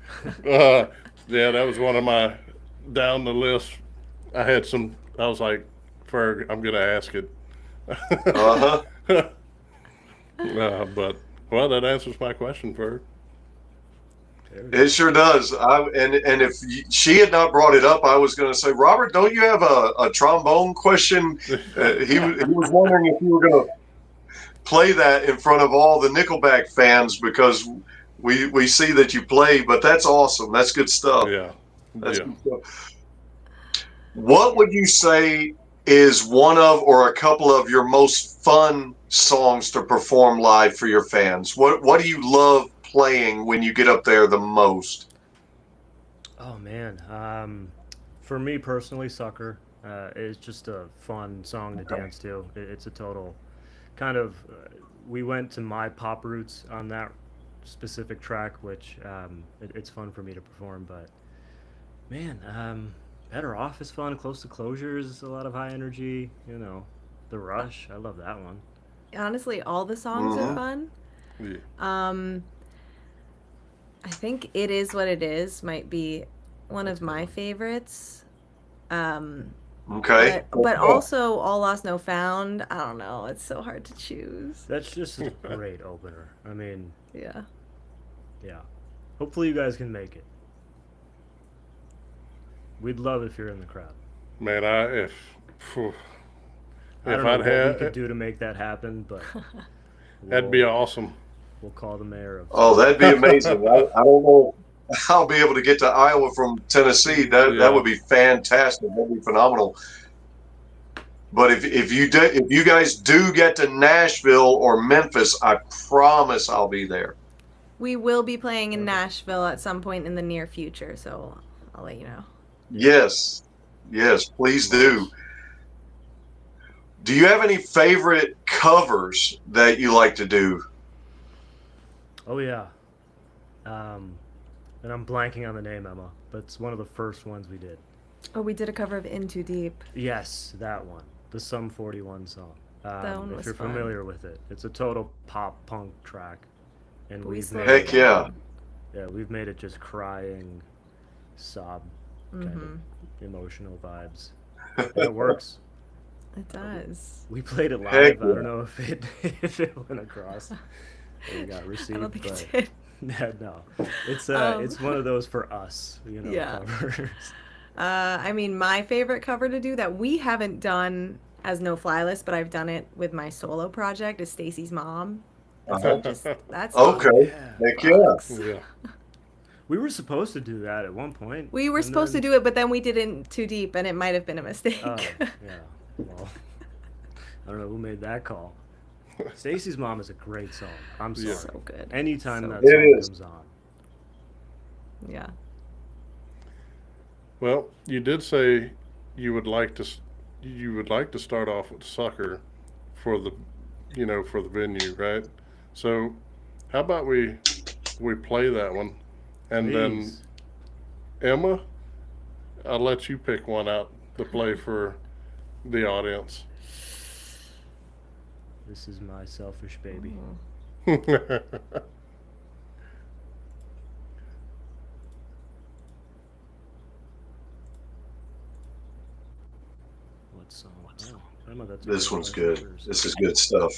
Yeah, that was one of my down the list. I was like, Ferg, I'm gonna ask it. Uh-huh. But well, that answers my question, Ferg. It sure does. And if she had not brought it up, I was going to say, Robert, don't you have a trombone question? He was wondering if you were going to play that in front of all the Nickelback fans, because we see that you play. But that's awesome. That's good stuff. Yeah. That's Yeah. good stuff. What would you say is one of or a couple of your most fun songs to perform live for your fans? What do you love playing when you get up there the most? Oh man. For me personally, Sucker is just a fun song to dance to. It's a total kind of. We went to my pop roots on that specific track, which it's fun for me to perform. But man, Better Off is fun. Close to Closure is a lot of high energy. The Rush. I love that one. Honestly, all the songs are fun. Yeah. I think It Is What It Is might be one of my favorites. Okay. But also All Lost No Found. I don't know. It's so hard to choose. That's just a great opener. I mean, Yeah. yeah. Hopefully you guys can make it. We'd love if you're in the crowd. Man, I don't know I'd what we had could do to make that happen, but that'd be awesome. We'll call the mayor of. Oh, that'd be amazing. I don't know. I'll be able to get to Iowa from Tennessee. That would be fantastic. That'd be phenomenal. But if you guys do get to Nashville or Memphis, I promise I'll be there. We will be playing in Nashville at some point in the near future, so I'll let you know. Yes, please do. Do you have any favorite covers that you like to do? Oh yeah. And I'm blanking on the name, Emma, but it's one of the first ones we did. Oh, we did a cover of In Too Deep. Yes, that one. The Sum 41 song. That one if was you're fun. familiar with it. It's a total pop punk track. And We we've slowed made Heck it yeah. down. Yeah, we've made it just crying, sob kind of emotional vibes. And it works. It does. We played it live. Heck I yeah. don't know if it went across or got I received, don't think but it did. yeah, no. It's one of those for us, Yeah. covers. I mean, my favorite cover to do that we haven't done as No Fly List, but I've done it with my solo project is Stacy's Mom. That's Okay. Yeah. Heck yeah. Yeah. We were supposed to do that at one point. We were supposed to do it, but then we did it Too Deep, and it might have been a mistake. Oh, yeah. Well, I don't know who made that call. Stacy's Mom is a great song. I'm sorry. Yeah. So good. Anytime So that good. song It is. comes on. Yeah. Well, you did say you would like to start off with Sucker for the for the venue, right? So how about we play that one, and Please. then Emma, I'll let you pick one out to play for the audience. This is my selfish baby. What song? Oh, Emma, that's a This great one's choice good. of yours. This is good stuff.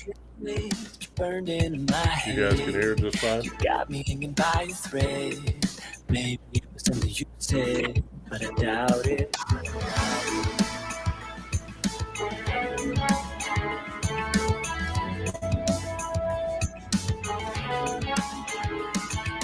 Burned into my You guys can hear it just fine. You got me hanging by a thread. Maybe it was something you said, but I doubt it.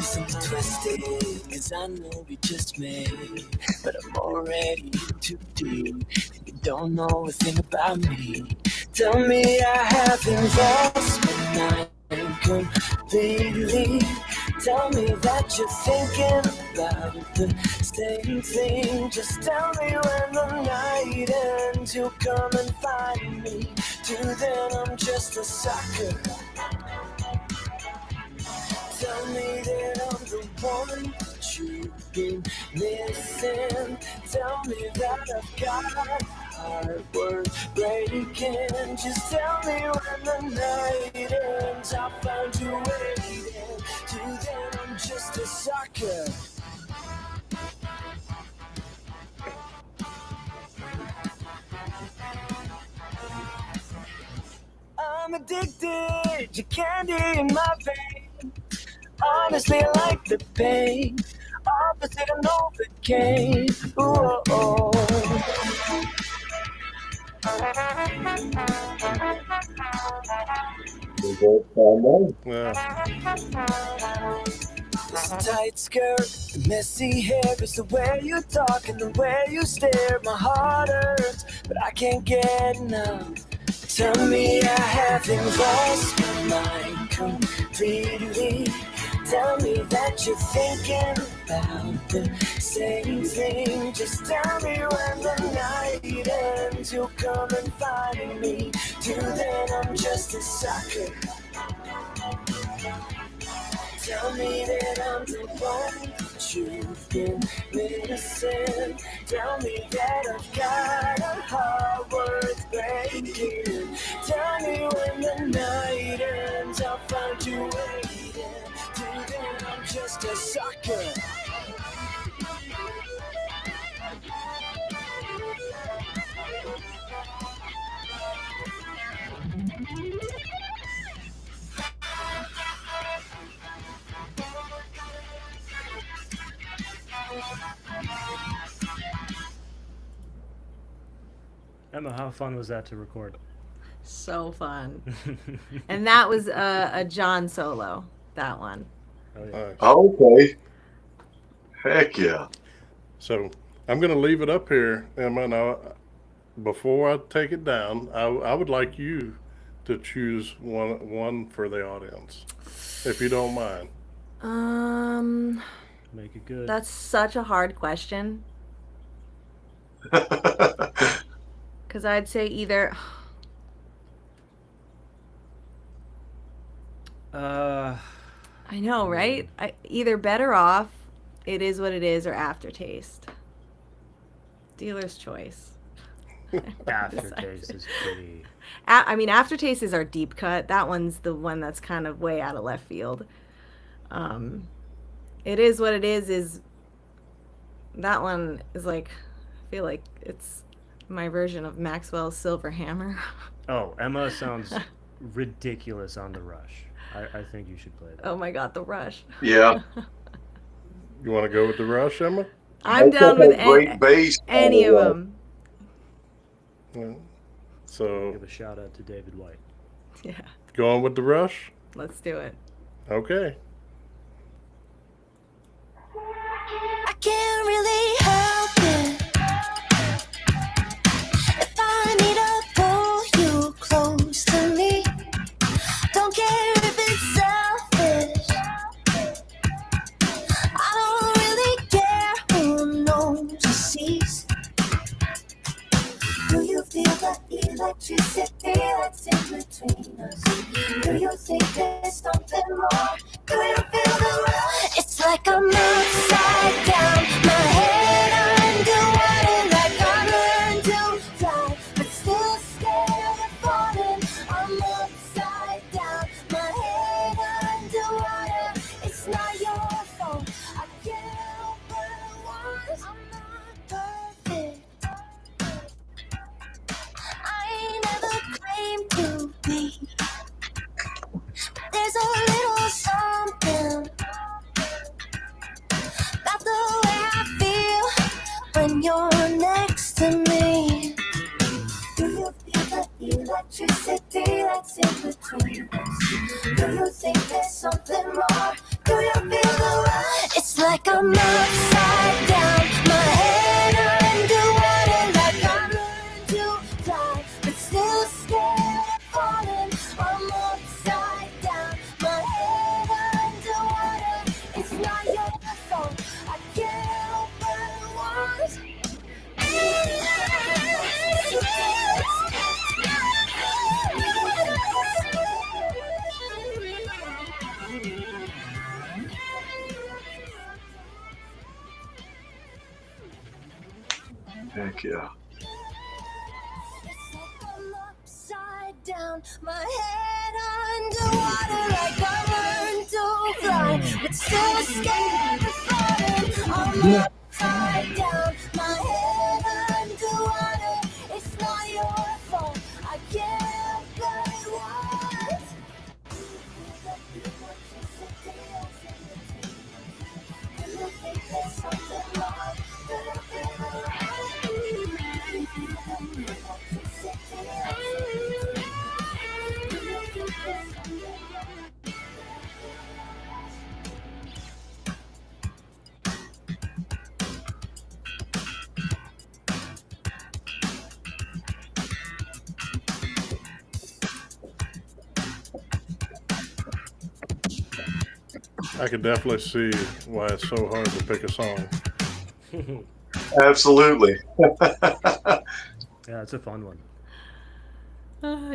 Something twisted, cause I know we just made, but I'm already in too deep. You don't know a thing about me. Tell me I haven't lost my mind completely. Tell me that you're thinking about the same thing. Just tell me when the night ends, you'll come and find me. Till then I'm just a sucker. Tell me that I'm the one that you've been missing. Tell me that I've got heart worth breaking. Just tell me when the night ends, I'll find you waiting. Till then I'm just a sucker. I'm addicted to candy in my vein. Honestly, I like the pain. Opposite of Novocaine. Ooh, oh, Yeah. This tight skirt, the messy hair is the way you talk and the way you stare. My heart hurts, but I can't get enough. Tell me I haven't lost my mind completely. Tell me that you're thinking about the same thing. Just tell me when the night ends, you'll come and find me. Till then I'm just a sucker. Tell me that I'm the one that you've been missing. Tell me that I've got a heart worth breaking. Tell me when the night ends, I'll find you waiting. Till then I'm just a sucker. Emma, how fun was that to record? So fun. And that was a John solo, that one. Oh, yeah. Nice. Okay. Heck yeah. So I'm going to leave it up here, Emma. Now, before I take it down, I would like you to choose one for the audience, if you don't mind. Make it good. That's such a hard question. Because I'd say either. Uh, I know, right? Either Better Off, It Is What It Is, or Aftertaste. Dealer's choice. Aftertaste is pretty. I mean, Aftertaste is our deep cut. That one's the one that's kind of way out of left field. It Is What It Is that one is like, I feel like it's my version of Maxwell's Silver Hammer. Oh, Emma sounds ridiculous on The Rush. I think you should play that. Oh my God, The Rush. Yeah. You want to go with the Rush, Emma? I'm down with great bass. any of them. Yeah. So Give a shout out to David White. Yeah, going with the Rush? let's do it. Okay. I can't really help it if I need to pull you close to me. Don't care if it's selfish. I don't really care who knows or sees. Do you feel the electricity that's in between us? Do you think there's something more? Do you feel the rush? It's like I'm upside down, my head underwater, like I learned to fly, but still scared of falling. I'm upside down, my head underwater. It's not your fault. I can't help but want. I'm not perfect. I ain't never claimed to be. There's a little something about the way I feel when you're next to me. Do you feel the electricity that's in between us? Do you think there's something more? Do you feel the rush? It's like I'm upside down, my head underwater, like I learned to fly, but still scared of falling. I'm upside down, my head underwater. It's not your fault. I can't help but want. Heck yeah. It's like I'm upside down, my head underwater, like I learned to fly, but still scared of falling. I'm upside down, my head underwater. It's not your fault. I can't help but want. Do you think there's something more? Do you feel the rush? I can definitely see why it's so hard to pick a song. Absolutely. Yeah, it's a fun one.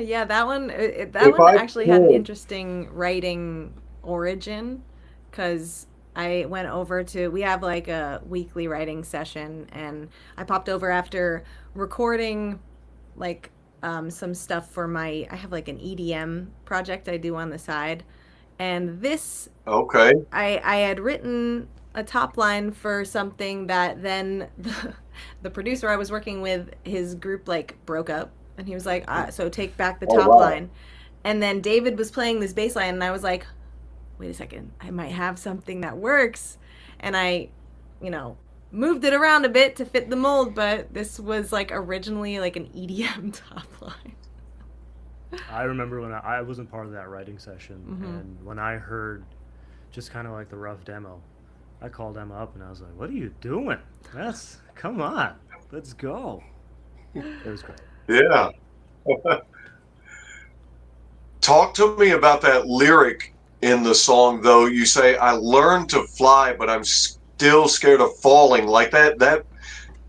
Yeah, that one. That If one I actually had an could- interesting writing origin, because I went over to. We have like a weekly writing session, and I popped over after recording, like, some stuff for my. I have like an EDM project I do on the side, and this Okay. I had written a top line for something that then the producer I was working with, his group like broke up, and he was like, so take back the Oh, top wow. line. And then David was playing this bass line, and I was like, wait a second, I might have something that works. And I, moved it around a bit to fit the mold, but this was like originally like an EDM top line. I remember when I wasn't part of that writing session, Mhm. and when I heard just kind of like the rough demo, I called Emma up and I was like, "What are you doing? Come on, let's go." It was great. Yeah. Talk to me about that lyric in the song, though. You say, I learned to fly, but I'm still scared of falling. Like that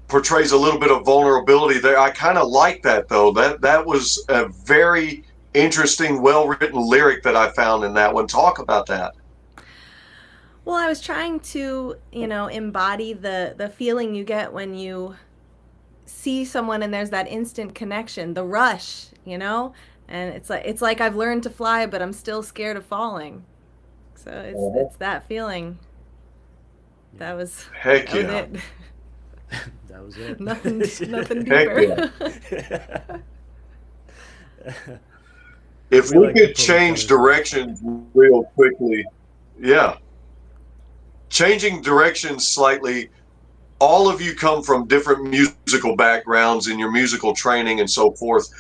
portrays a little bit of vulnerability there. I kind of like that, though. That was a very interesting, well-written lyric that I found in that one. Talk about that. Well, I was trying to, embody the feeling you get when you see someone and there's that instant connection, the rush, and it's like I've learned to fly, but I'm still scared of falling. So it's that feeling. That was Heck that was yeah. it. That was it. nothing Heck deeper. If We we like to could pull change each other's directions real quickly, yeah. Changing directions slightly. All of you come from different musical backgrounds in your musical training and so forth.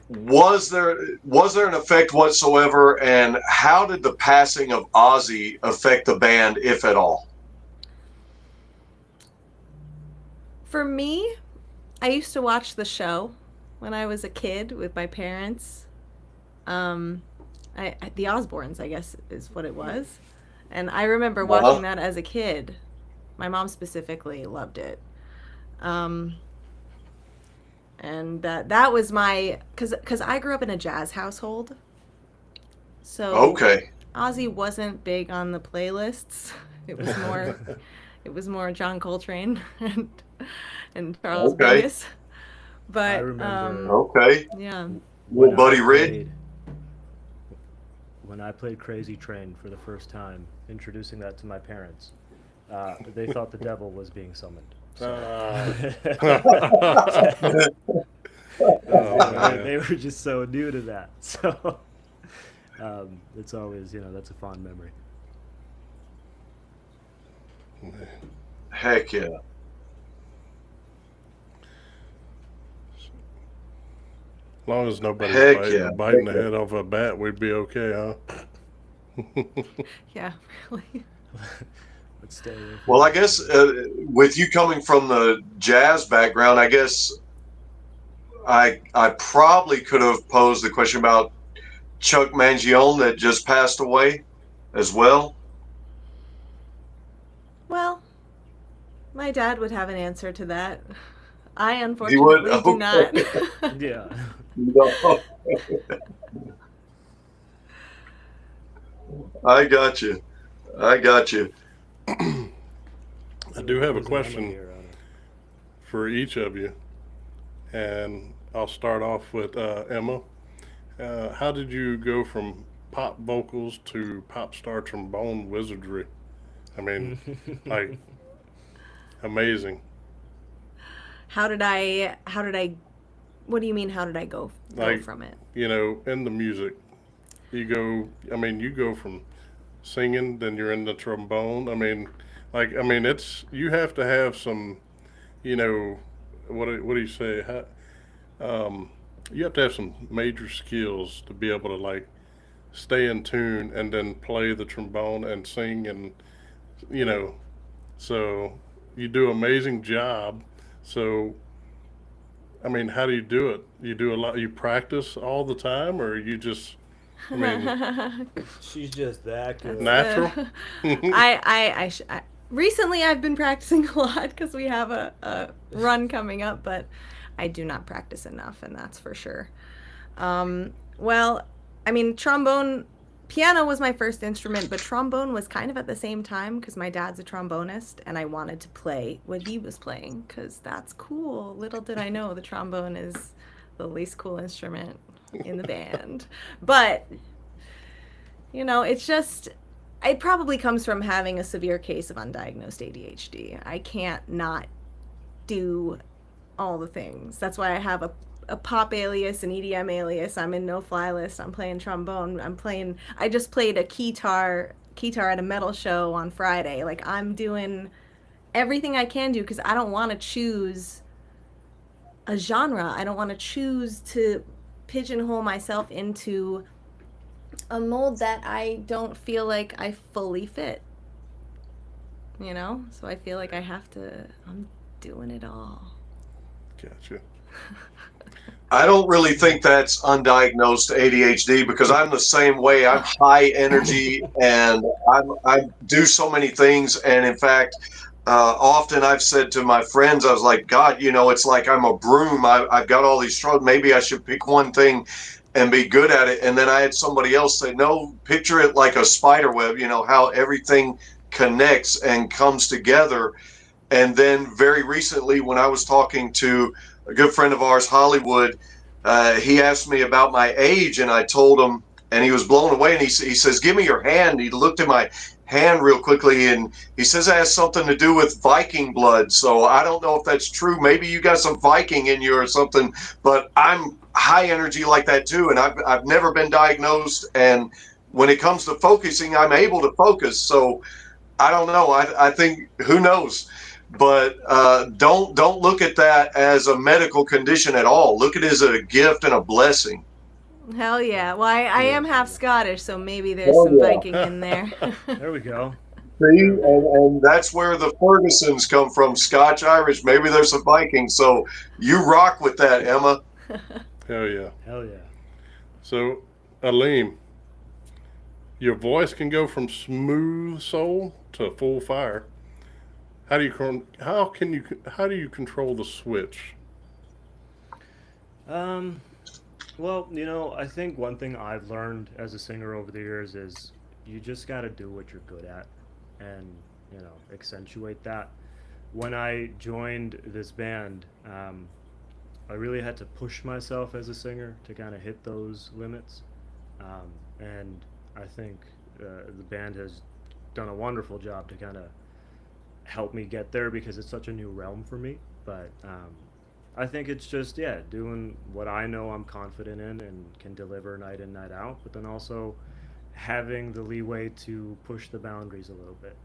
Was there an effect whatsoever, and how did the passing of Ozzy affect the band, if at all? For me, I used to watch the show when I was a kid with my parents. The Osbournes, I guess, is what it was. And I remember watching that as a kid. My mom specifically loved it. And that was my, because I grew up in a jazz household. So Okay. Ozzy wasn't big on the playlists. It was more John Coltrane and Charles Okay. Mingus. But I remember Okay. yeah. Well, when Buddy I Rich. played- When I played Crazy Train for the first time, introducing that to my parents, they thought the devil was being summoned. So. They were just so new to that. So it's always, that's a fond memory. Heck yeah. As long as nobody's Heck biting, yeah. biting the head off a bat, we'd be okay, huh? Yeah, really. Let's stay away from Well, I that. guess with you coming from the jazz background, I guess I probably could have posed the question about Chuck Mangione that just passed away as well. Well, my dad would have an answer to that. I He would? unfortunately do not. Yeah. I got you. I do have a There's question Emma here on it. for each of you, and I'll start off with Emma. How did you go from pop vocals to pop star trombone wizardry? I mean, like, amazing. How did I what do you mean how did I go Like, from it? You know, in the music, you go from singing, then you're in the trombone. It's, you have to have some, what do you say? You have to have some major skills to be able to, like, stay in tune and then play the trombone and sing, and so you do an amazing job. So, I mean, how do you do it? You do a lot. You practice all the time, or you just, I mean, She's just that good. natural? Recently I've been practicing a lot because we have a run coming up, but I do not practice enough, and that's for sure. Well, I mean, piano was my first instrument, but trombone was kind of at the same time because my dad's a trombonist, and I wanted to play what he was playing because that's cool. Little did I know the trombone is the least cool instrument in the band. But, it's just, it probably comes from having a severe case of undiagnosed ADHD. I can't not do all the things. That's why I have a pop alias, an EDM alias. I'm in No Fly List. I'm playing trombone. I just played a guitar at a metal show on Friday. Like, I'm doing everything I can do because I don't want to choose a genre. I don't want to choose to pigeonhole myself into a mold that I don't feel like I fully fit. So I feel like I'm doing it all. Gotcha. I don't really think that's undiagnosed ADHD because I'm the same way. I'm high energy and I do so many things. And in fact, often I've said to my friends, I was like, God, it's like I'm a broom. I've got all these strokes. Maybe I should pick one thing and be good at it. And then I had somebody else say, no, picture it like a spider web, how everything connects and comes together. And then very recently, when I was talking to a good friend of ours, Hollywood, he asked me about my age, and I told him, and he was blown away. And he says, "Give me your hand." He looked at my hand real quickly, and he says it has something to do with Viking blood. So I don't know if that's true. Maybe you got some Viking in you or something. But I'm high energy like that too, and I've never been diagnosed. And when it comes to focusing, I'm able to focus. So I don't know. I think, who knows. But don't look at that as a medical condition at all. Look at it as a gift and a blessing. Hell yeah. Well, I am half Scottish, so maybe there's Oh, some yeah. Viking in there. There we go. See, and that's where the Fergusons come from, Scotch Irish. Maybe there's some Vikings. So you rock with that, Emma. Hell yeah. Hell yeah. So, Aleem, your voice can go from smooth soul to full fire. How do you control the switch? Well, I think one thing I've learned as a singer over the years is you just got to do what you're good at and, accentuate that. When I joined this band, I really had to push myself as a singer to kind of hit those limits. And I think the band has done a wonderful job to kind of help me get there because it's such a new realm for me. But I think it's just, doing what I know I'm confident in and can deliver night in, night out, but then also having the leeway to push the boundaries a little bit,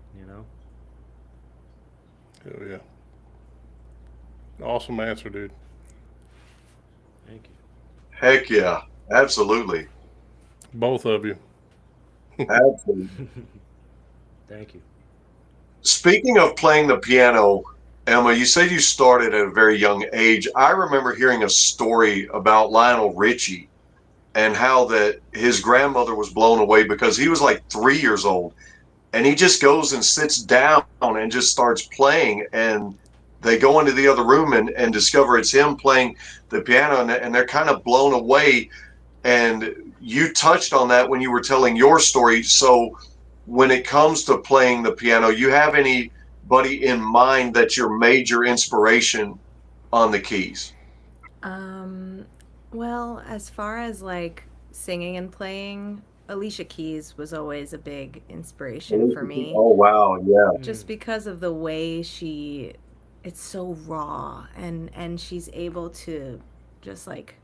Hell yeah. Awesome answer, dude. Thank you. Heck yeah, absolutely. Both of you. Absolutely. Thank you. Speaking of playing the piano, Emma, you said you started at a very young age. I remember hearing a story about Lionel Richie and how that his grandmother was blown away because he was like 3 years old and he just goes and sits down and just starts playing, and they go into the other room and discover it's him playing the piano, and they're kind of blown away. And you touched on that when you were telling your story. So when it comes to playing the piano, you have anybody in mind that's your major inspiration on the keys? Well, as far as like singing and playing, Alicia Keys was always a big inspiration for me. Oh, wow. Yeah. Just because of the way it's so raw, and she's able to just like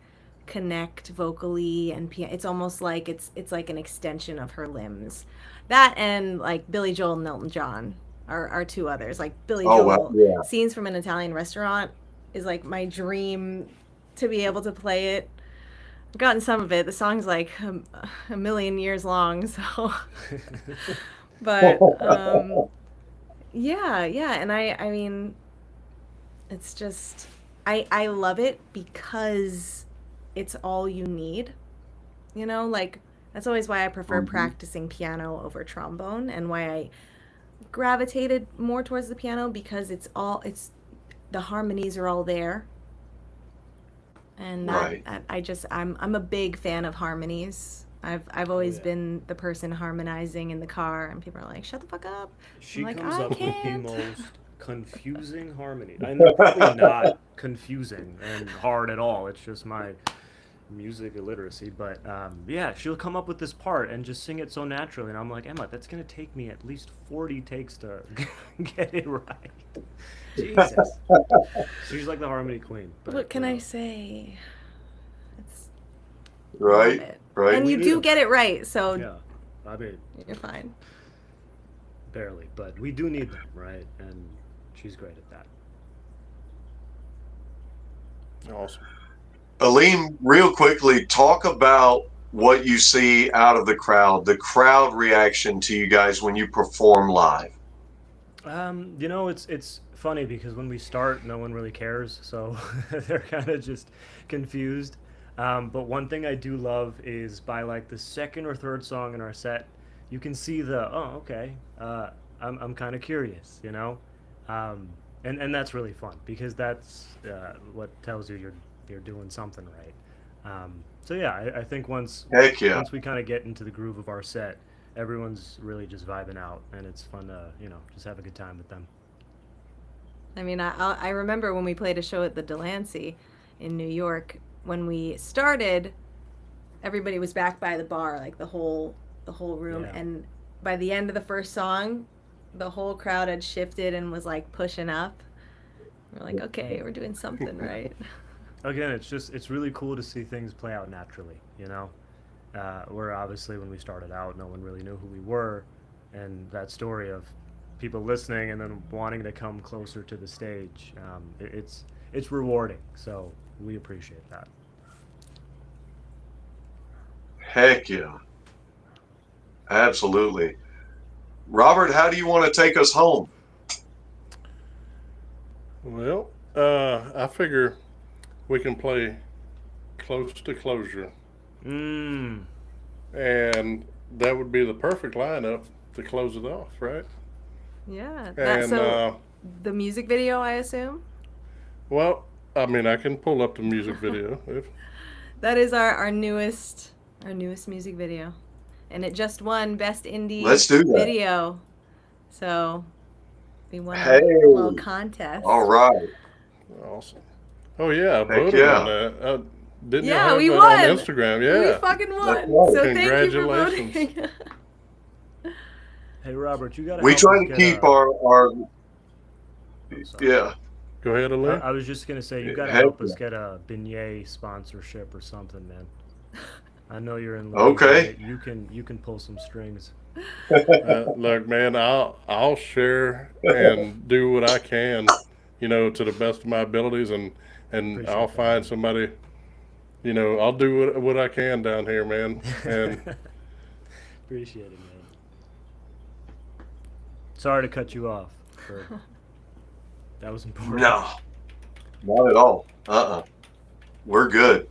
connect vocally and it's almost like it's like an extension of her limbs. That and like Billy Joel and Elton John are two others. Like Billy Oh, Joel, wow. Yeah. Scenes from an Italian Restaurant is like my dream to be able to play it. I've gotten some of it. The song's like a million years long, so but yeah, and I mean, it's just I love it because it's all you need. Like that's always why I prefer practicing piano over trombone, and why I gravitated more towards the piano, because the harmonies are all there. And Right. I'm a big fan of harmonies. I've always yeah. been the person harmonizing in the car, and people are like, "Shut the fuck up." She I'm like, comes "I up with the can't." most confusing harmony. I know, probably not confusing and hard at all. It's just my music illiteracy. But yeah, she'll come up with this part and just sing it so naturally, and I'm like, Emma, that's gonna take me at least 40 takes to get it right. Jesus. She's like the harmony queen. But, What can I say? It's love Right. it. Right. And you We do do. get it right, so Yeah, I mean, you're fine. barely, but we do need them, right? And she's great at that. Awesome. Aleem, real quickly, talk about what you see out of the crowd reaction to you guys when you perform live. It's funny because when we start, no one really cares, so they're kind of just confused. But one thing I do love is by like the second or third song in our set, you can see okay, I'm kind of curious, you know, and that's really fun because that's what tells you you're doing something right. So yeah, I think once we kind of get into the groove of our set, everyone's really just vibing out, and it's fun to just have a good time with them. I mean, I remember when we played a show at the Delancey in New York. When we started, everybody was back by the bar, like the whole room, Yeah. and by the end of the first song, the whole crowd had shifted and was like pushing up. We're like, okay, we're doing something right. Again, it's really cool to see things play out naturally, you know. Where obviously when we started out, no one really knew who we were, and that story of people listening and then wanting to come closer to the stage, it's rewarding. So we appreciate that. Heck yeah. Absolutely. Robert, how do you want to take us home? Well, I figure we can play Close to Closure. And that would be the perfect lineup to close it off, right? Yeah. And So the music video, I assume? well, I mean, I can pull up the music video. That is our newest music video. And it just won Best Indie Let's do that. Video. So we won Hey. a little contest. All right. Awesome. Oh yeah, I Heck voted yeah. on that. Didn't you Yeah, have we that won. on Instagram? Yeah. We fucking won. That's right. So thank you for Congratulations. voting. Hey Robert, you gotta. We help try us to get keep a- our Oh, sorry. yeah. Go ahead, Elaine. I was just gonna say you gotta Heck help us yeah. get a beignet sponsorship or something, man. I know you're in. Okay. Louisiana. You can pull some strings. Look, man, I'll share and do what I can, to the best of my abilities, and Appreciate I'll that. find somebody. I'll do what I can down here, man. And Appreciate it, man. Sorry to cut you off. That was important. No. Not at all. We're good.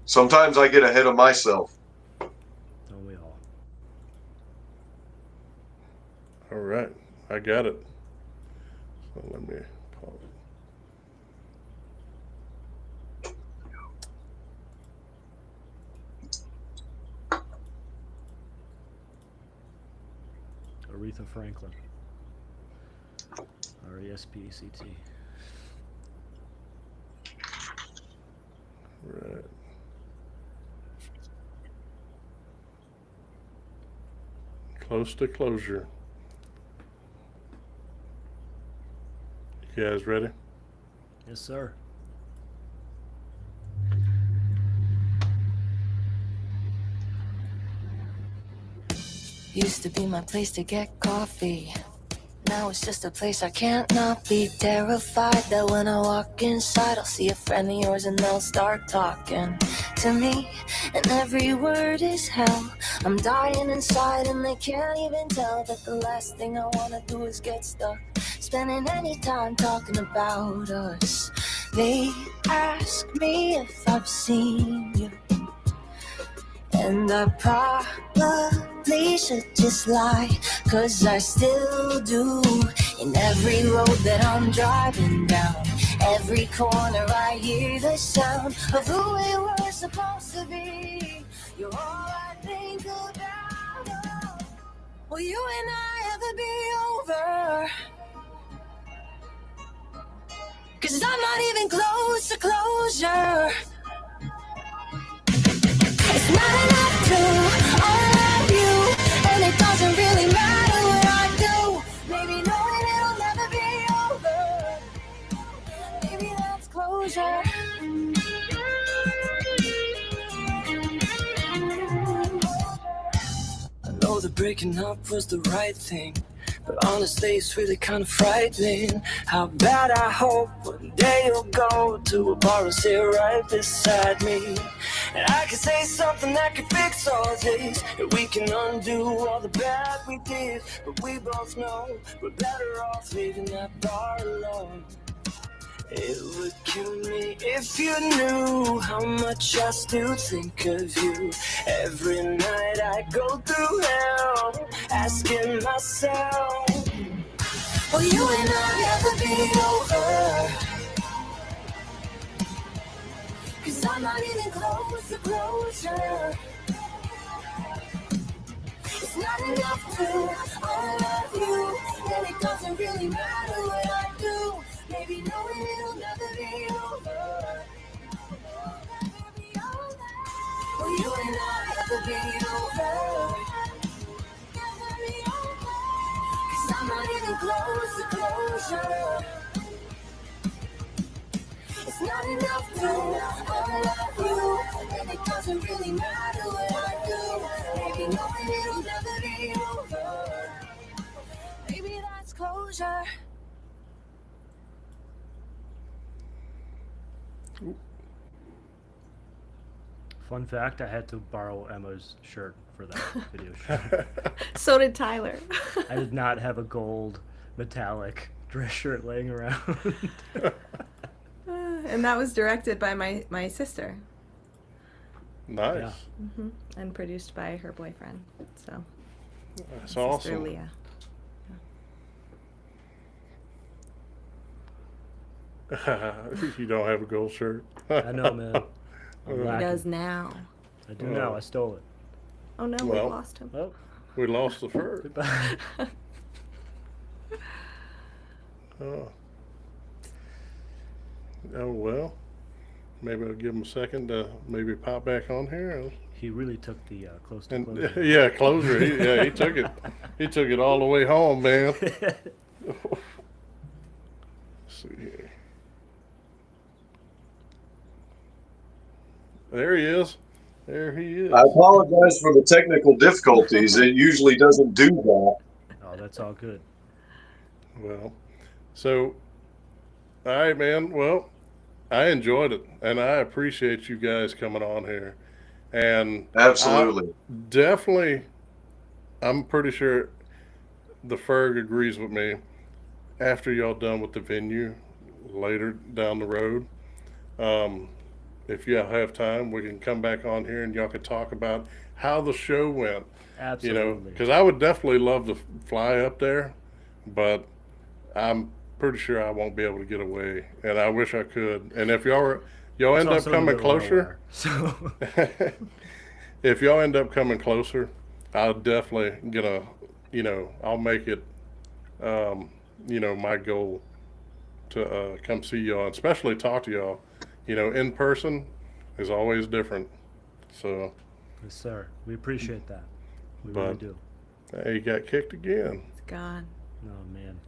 Sometimes I get ahead of myself. Don't we all? all right, I got it. So let me pause. Aretha Franklin. R-E-S-P-E-C-T. Right. Close to Closure. You guys ready? Yes, sir. Used to be my place to get coffee. Now it's just a place I can't not be. Terrified that when I walk inside I'll see a friend of yours and they'll start talking to me, and every word is hell. I'm dying inside and they can't even tell that the last thing I wanna do is get stuck spending any time talking about us. They ask me if I've seen you, and I probably should just lie, 'cause I still do. In every road that I'm driving down, every corner I hear the sound of who we were supposed to be. You're all I think about. Oh, will you and I ever be over? 'Cause I'm not even close to closure. It's not enough to all love you, and it doesn't really matter what I do. Maybe knowing it'll never be over. Maybe that's closure. I know that breaking up was the right thing, but honestly it's really kind of frightening. How bad I hope one day you'll go to a bar and sit right beside me, And I can say something that can fix all this, and we can undo all the bad we did. But we both know we're better off leaving that bar alone. It would kill me if you knew how much I still think of you. Every night I go through hell, asking myself, will you and I ever be over? 'Cause I'm not even close to closure. It's not enough to love you, and it doesn't really matter what I do. Maybe knowing it'll never be over. Will you and I ever be over? 'Cause I'm not even close to closure. It's not enough to love you, and it doesn't really matter what I do. Maybe knowing it'll never be over. Maybe that's closure. Fun fact, I had to borrow Emma's shirt for that video shoot. So did Tyler. I did not have a gold metallic dress shirt laying around. And that was directed by my sister. Nice. Yeah. And produced by her boyfriend. So That's sister awesome. Leah. You don't have a gold shirt. I know, man. I'm He lacking. does now. I do now. I stole it. Oh no, Well. we lost him. Oh, We lost the fur. goodbye. Oh. Oh well. Maybe I'll give him a second to maybe pop back on here. He really took the close to And closure. yeah, closer. He took it. He took it all the way home, man. Let's see here. There he is. There he is. I apologize for the technical difficulties. It usually doesn't do that. Oh, that's all good. Well, so, all right, man. Well, I enjoyed it, and I appreciate you guys coming on here. And Absolutely. definitely, I'm pretty sure the Ferg agrees with me. After y'all done with the venue later down the road, if y'all have time, we can come back on here and y'all can talk about how the show went. Absolutely. You know, because I would definitely love to fly up there, but I'm pretty sure I won't be able to get away, and I wish I could. And if y'all It's end up also in the coming middle of closer, nowhere, So if y'all end up coming closer, I'll definitely gonna, I'll make it, my goal to come see y'all, and especially talk to y'all. In person is always different. So, yes, sir. We appreciate that. We But- really do. hey, he got kicked again. It's gone. Oh man.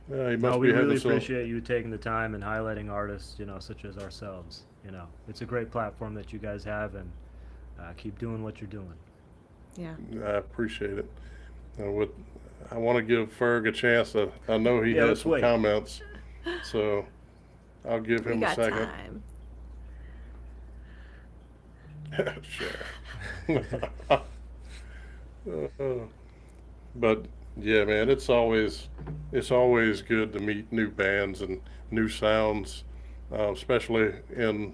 He must No, be we having really some. appreciate you taking the time and highlighting artists, such as ourselves. It's a great platform that you guys have, and keep doing what you're doing. Yeah. I appreciate it. I want to give Ferg a chance. I know he Yeah, has let's some wait. comments, so I'll give We him a got second. time. Sure. But yeah, man, it's always good to meet new bands and new sounds, especially in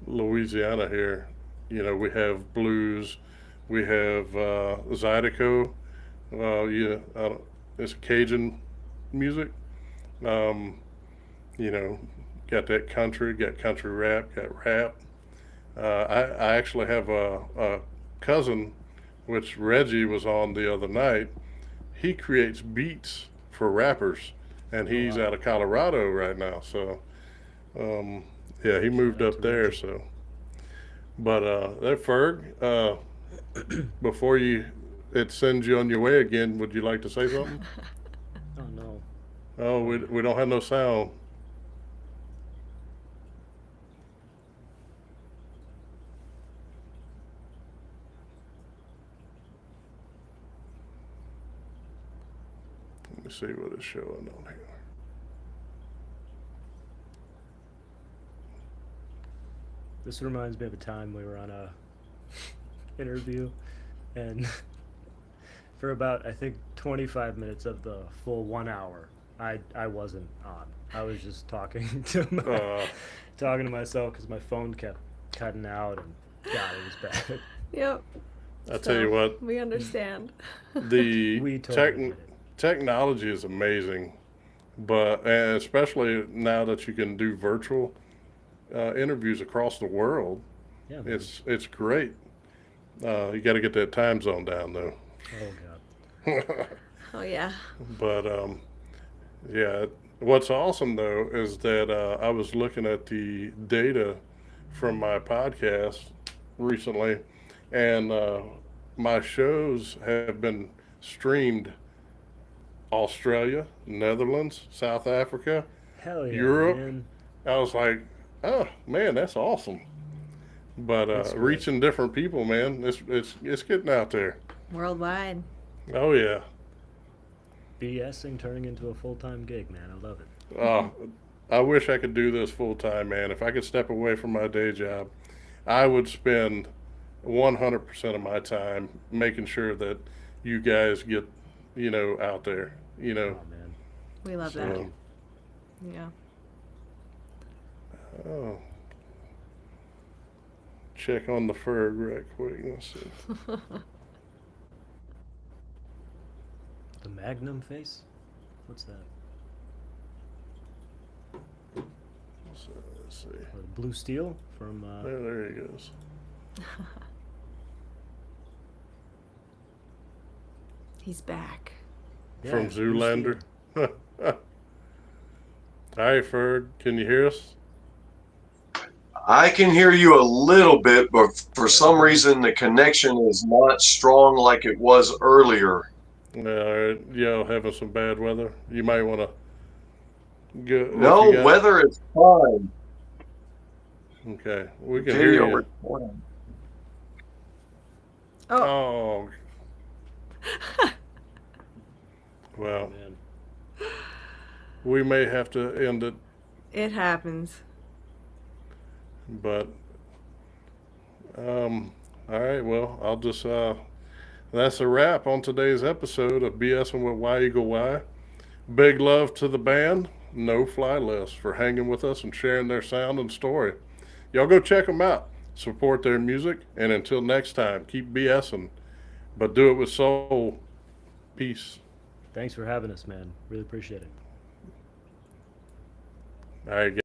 Louisiana here. We have blues, we have Zydeco. It's Cajun music. Got that country, got country rap, got rap. I actually have a cousin, which Reggie was on the other night. He creates beats for rappers, and he's out of Colorado right now. So, yeah, he moved out up to there. Reggie. So, but that Ferg, before it sends you on your way again, would you like to say something? Oh no. Oh, we don't have no sound. Let me see what it's showing on here. This reminds me of a time we were on a interview, and for about, I think, 25 minutes of the full 1 hour, I wasn't on. I was just talking talking to myself because my phone kept cutting out, and God, it was bad. Yep. I tell you what, We understand. the We totally get it. technology is amazing, and especially now that you can do virtual interviews across the world, Yeah, man. it's great. You got to get that time zone down though. Oh God. Oh yeah. But yeah, what's awesome though is that I was looking at the data from my podcast recently, and my shows have been streamed Australia, Netherlands, South Africa, Hell yeah, Europe. man. I was like, oh man, that's awesome. But That's great. reaching different people, man, it's getting out there. Worldwide. Oh yeah. BSing turning into a full-time gig, man. I love it. I wish I could do this full time, man. If I could step away from my day job, I would spend 100% of my time making sure that you guys get, out there, Oh man. We love So, that. Yeah. oh, check on the Ferg right quick. Let's see. The Magnum face? What's that? Let's see. Or the Blue Steel from There he goes. He's back. yeah, From Blue Zoolander. Steel. Hi, Ferg. Can you hear us? I can hear you a little bit, but for some reason the connection is not strong like it was earlier. Having some bad weather. You might want to go. if No, you got- weather is fine. Okay, we can hear Video you. recording. Oh. Well, Man. we may have to end it, It happens. but all right. Well, I'll just that's a wrap on today's episode of BSing with Y Eagle Y. Big love to the band No Fly List for hanging with us and sharing their sound and story. Y'all go check them out, support their music, and until next time, keep BSing, but do it with soul. Peace. Thanks for having us, man. Really appreciate it. All right, guys.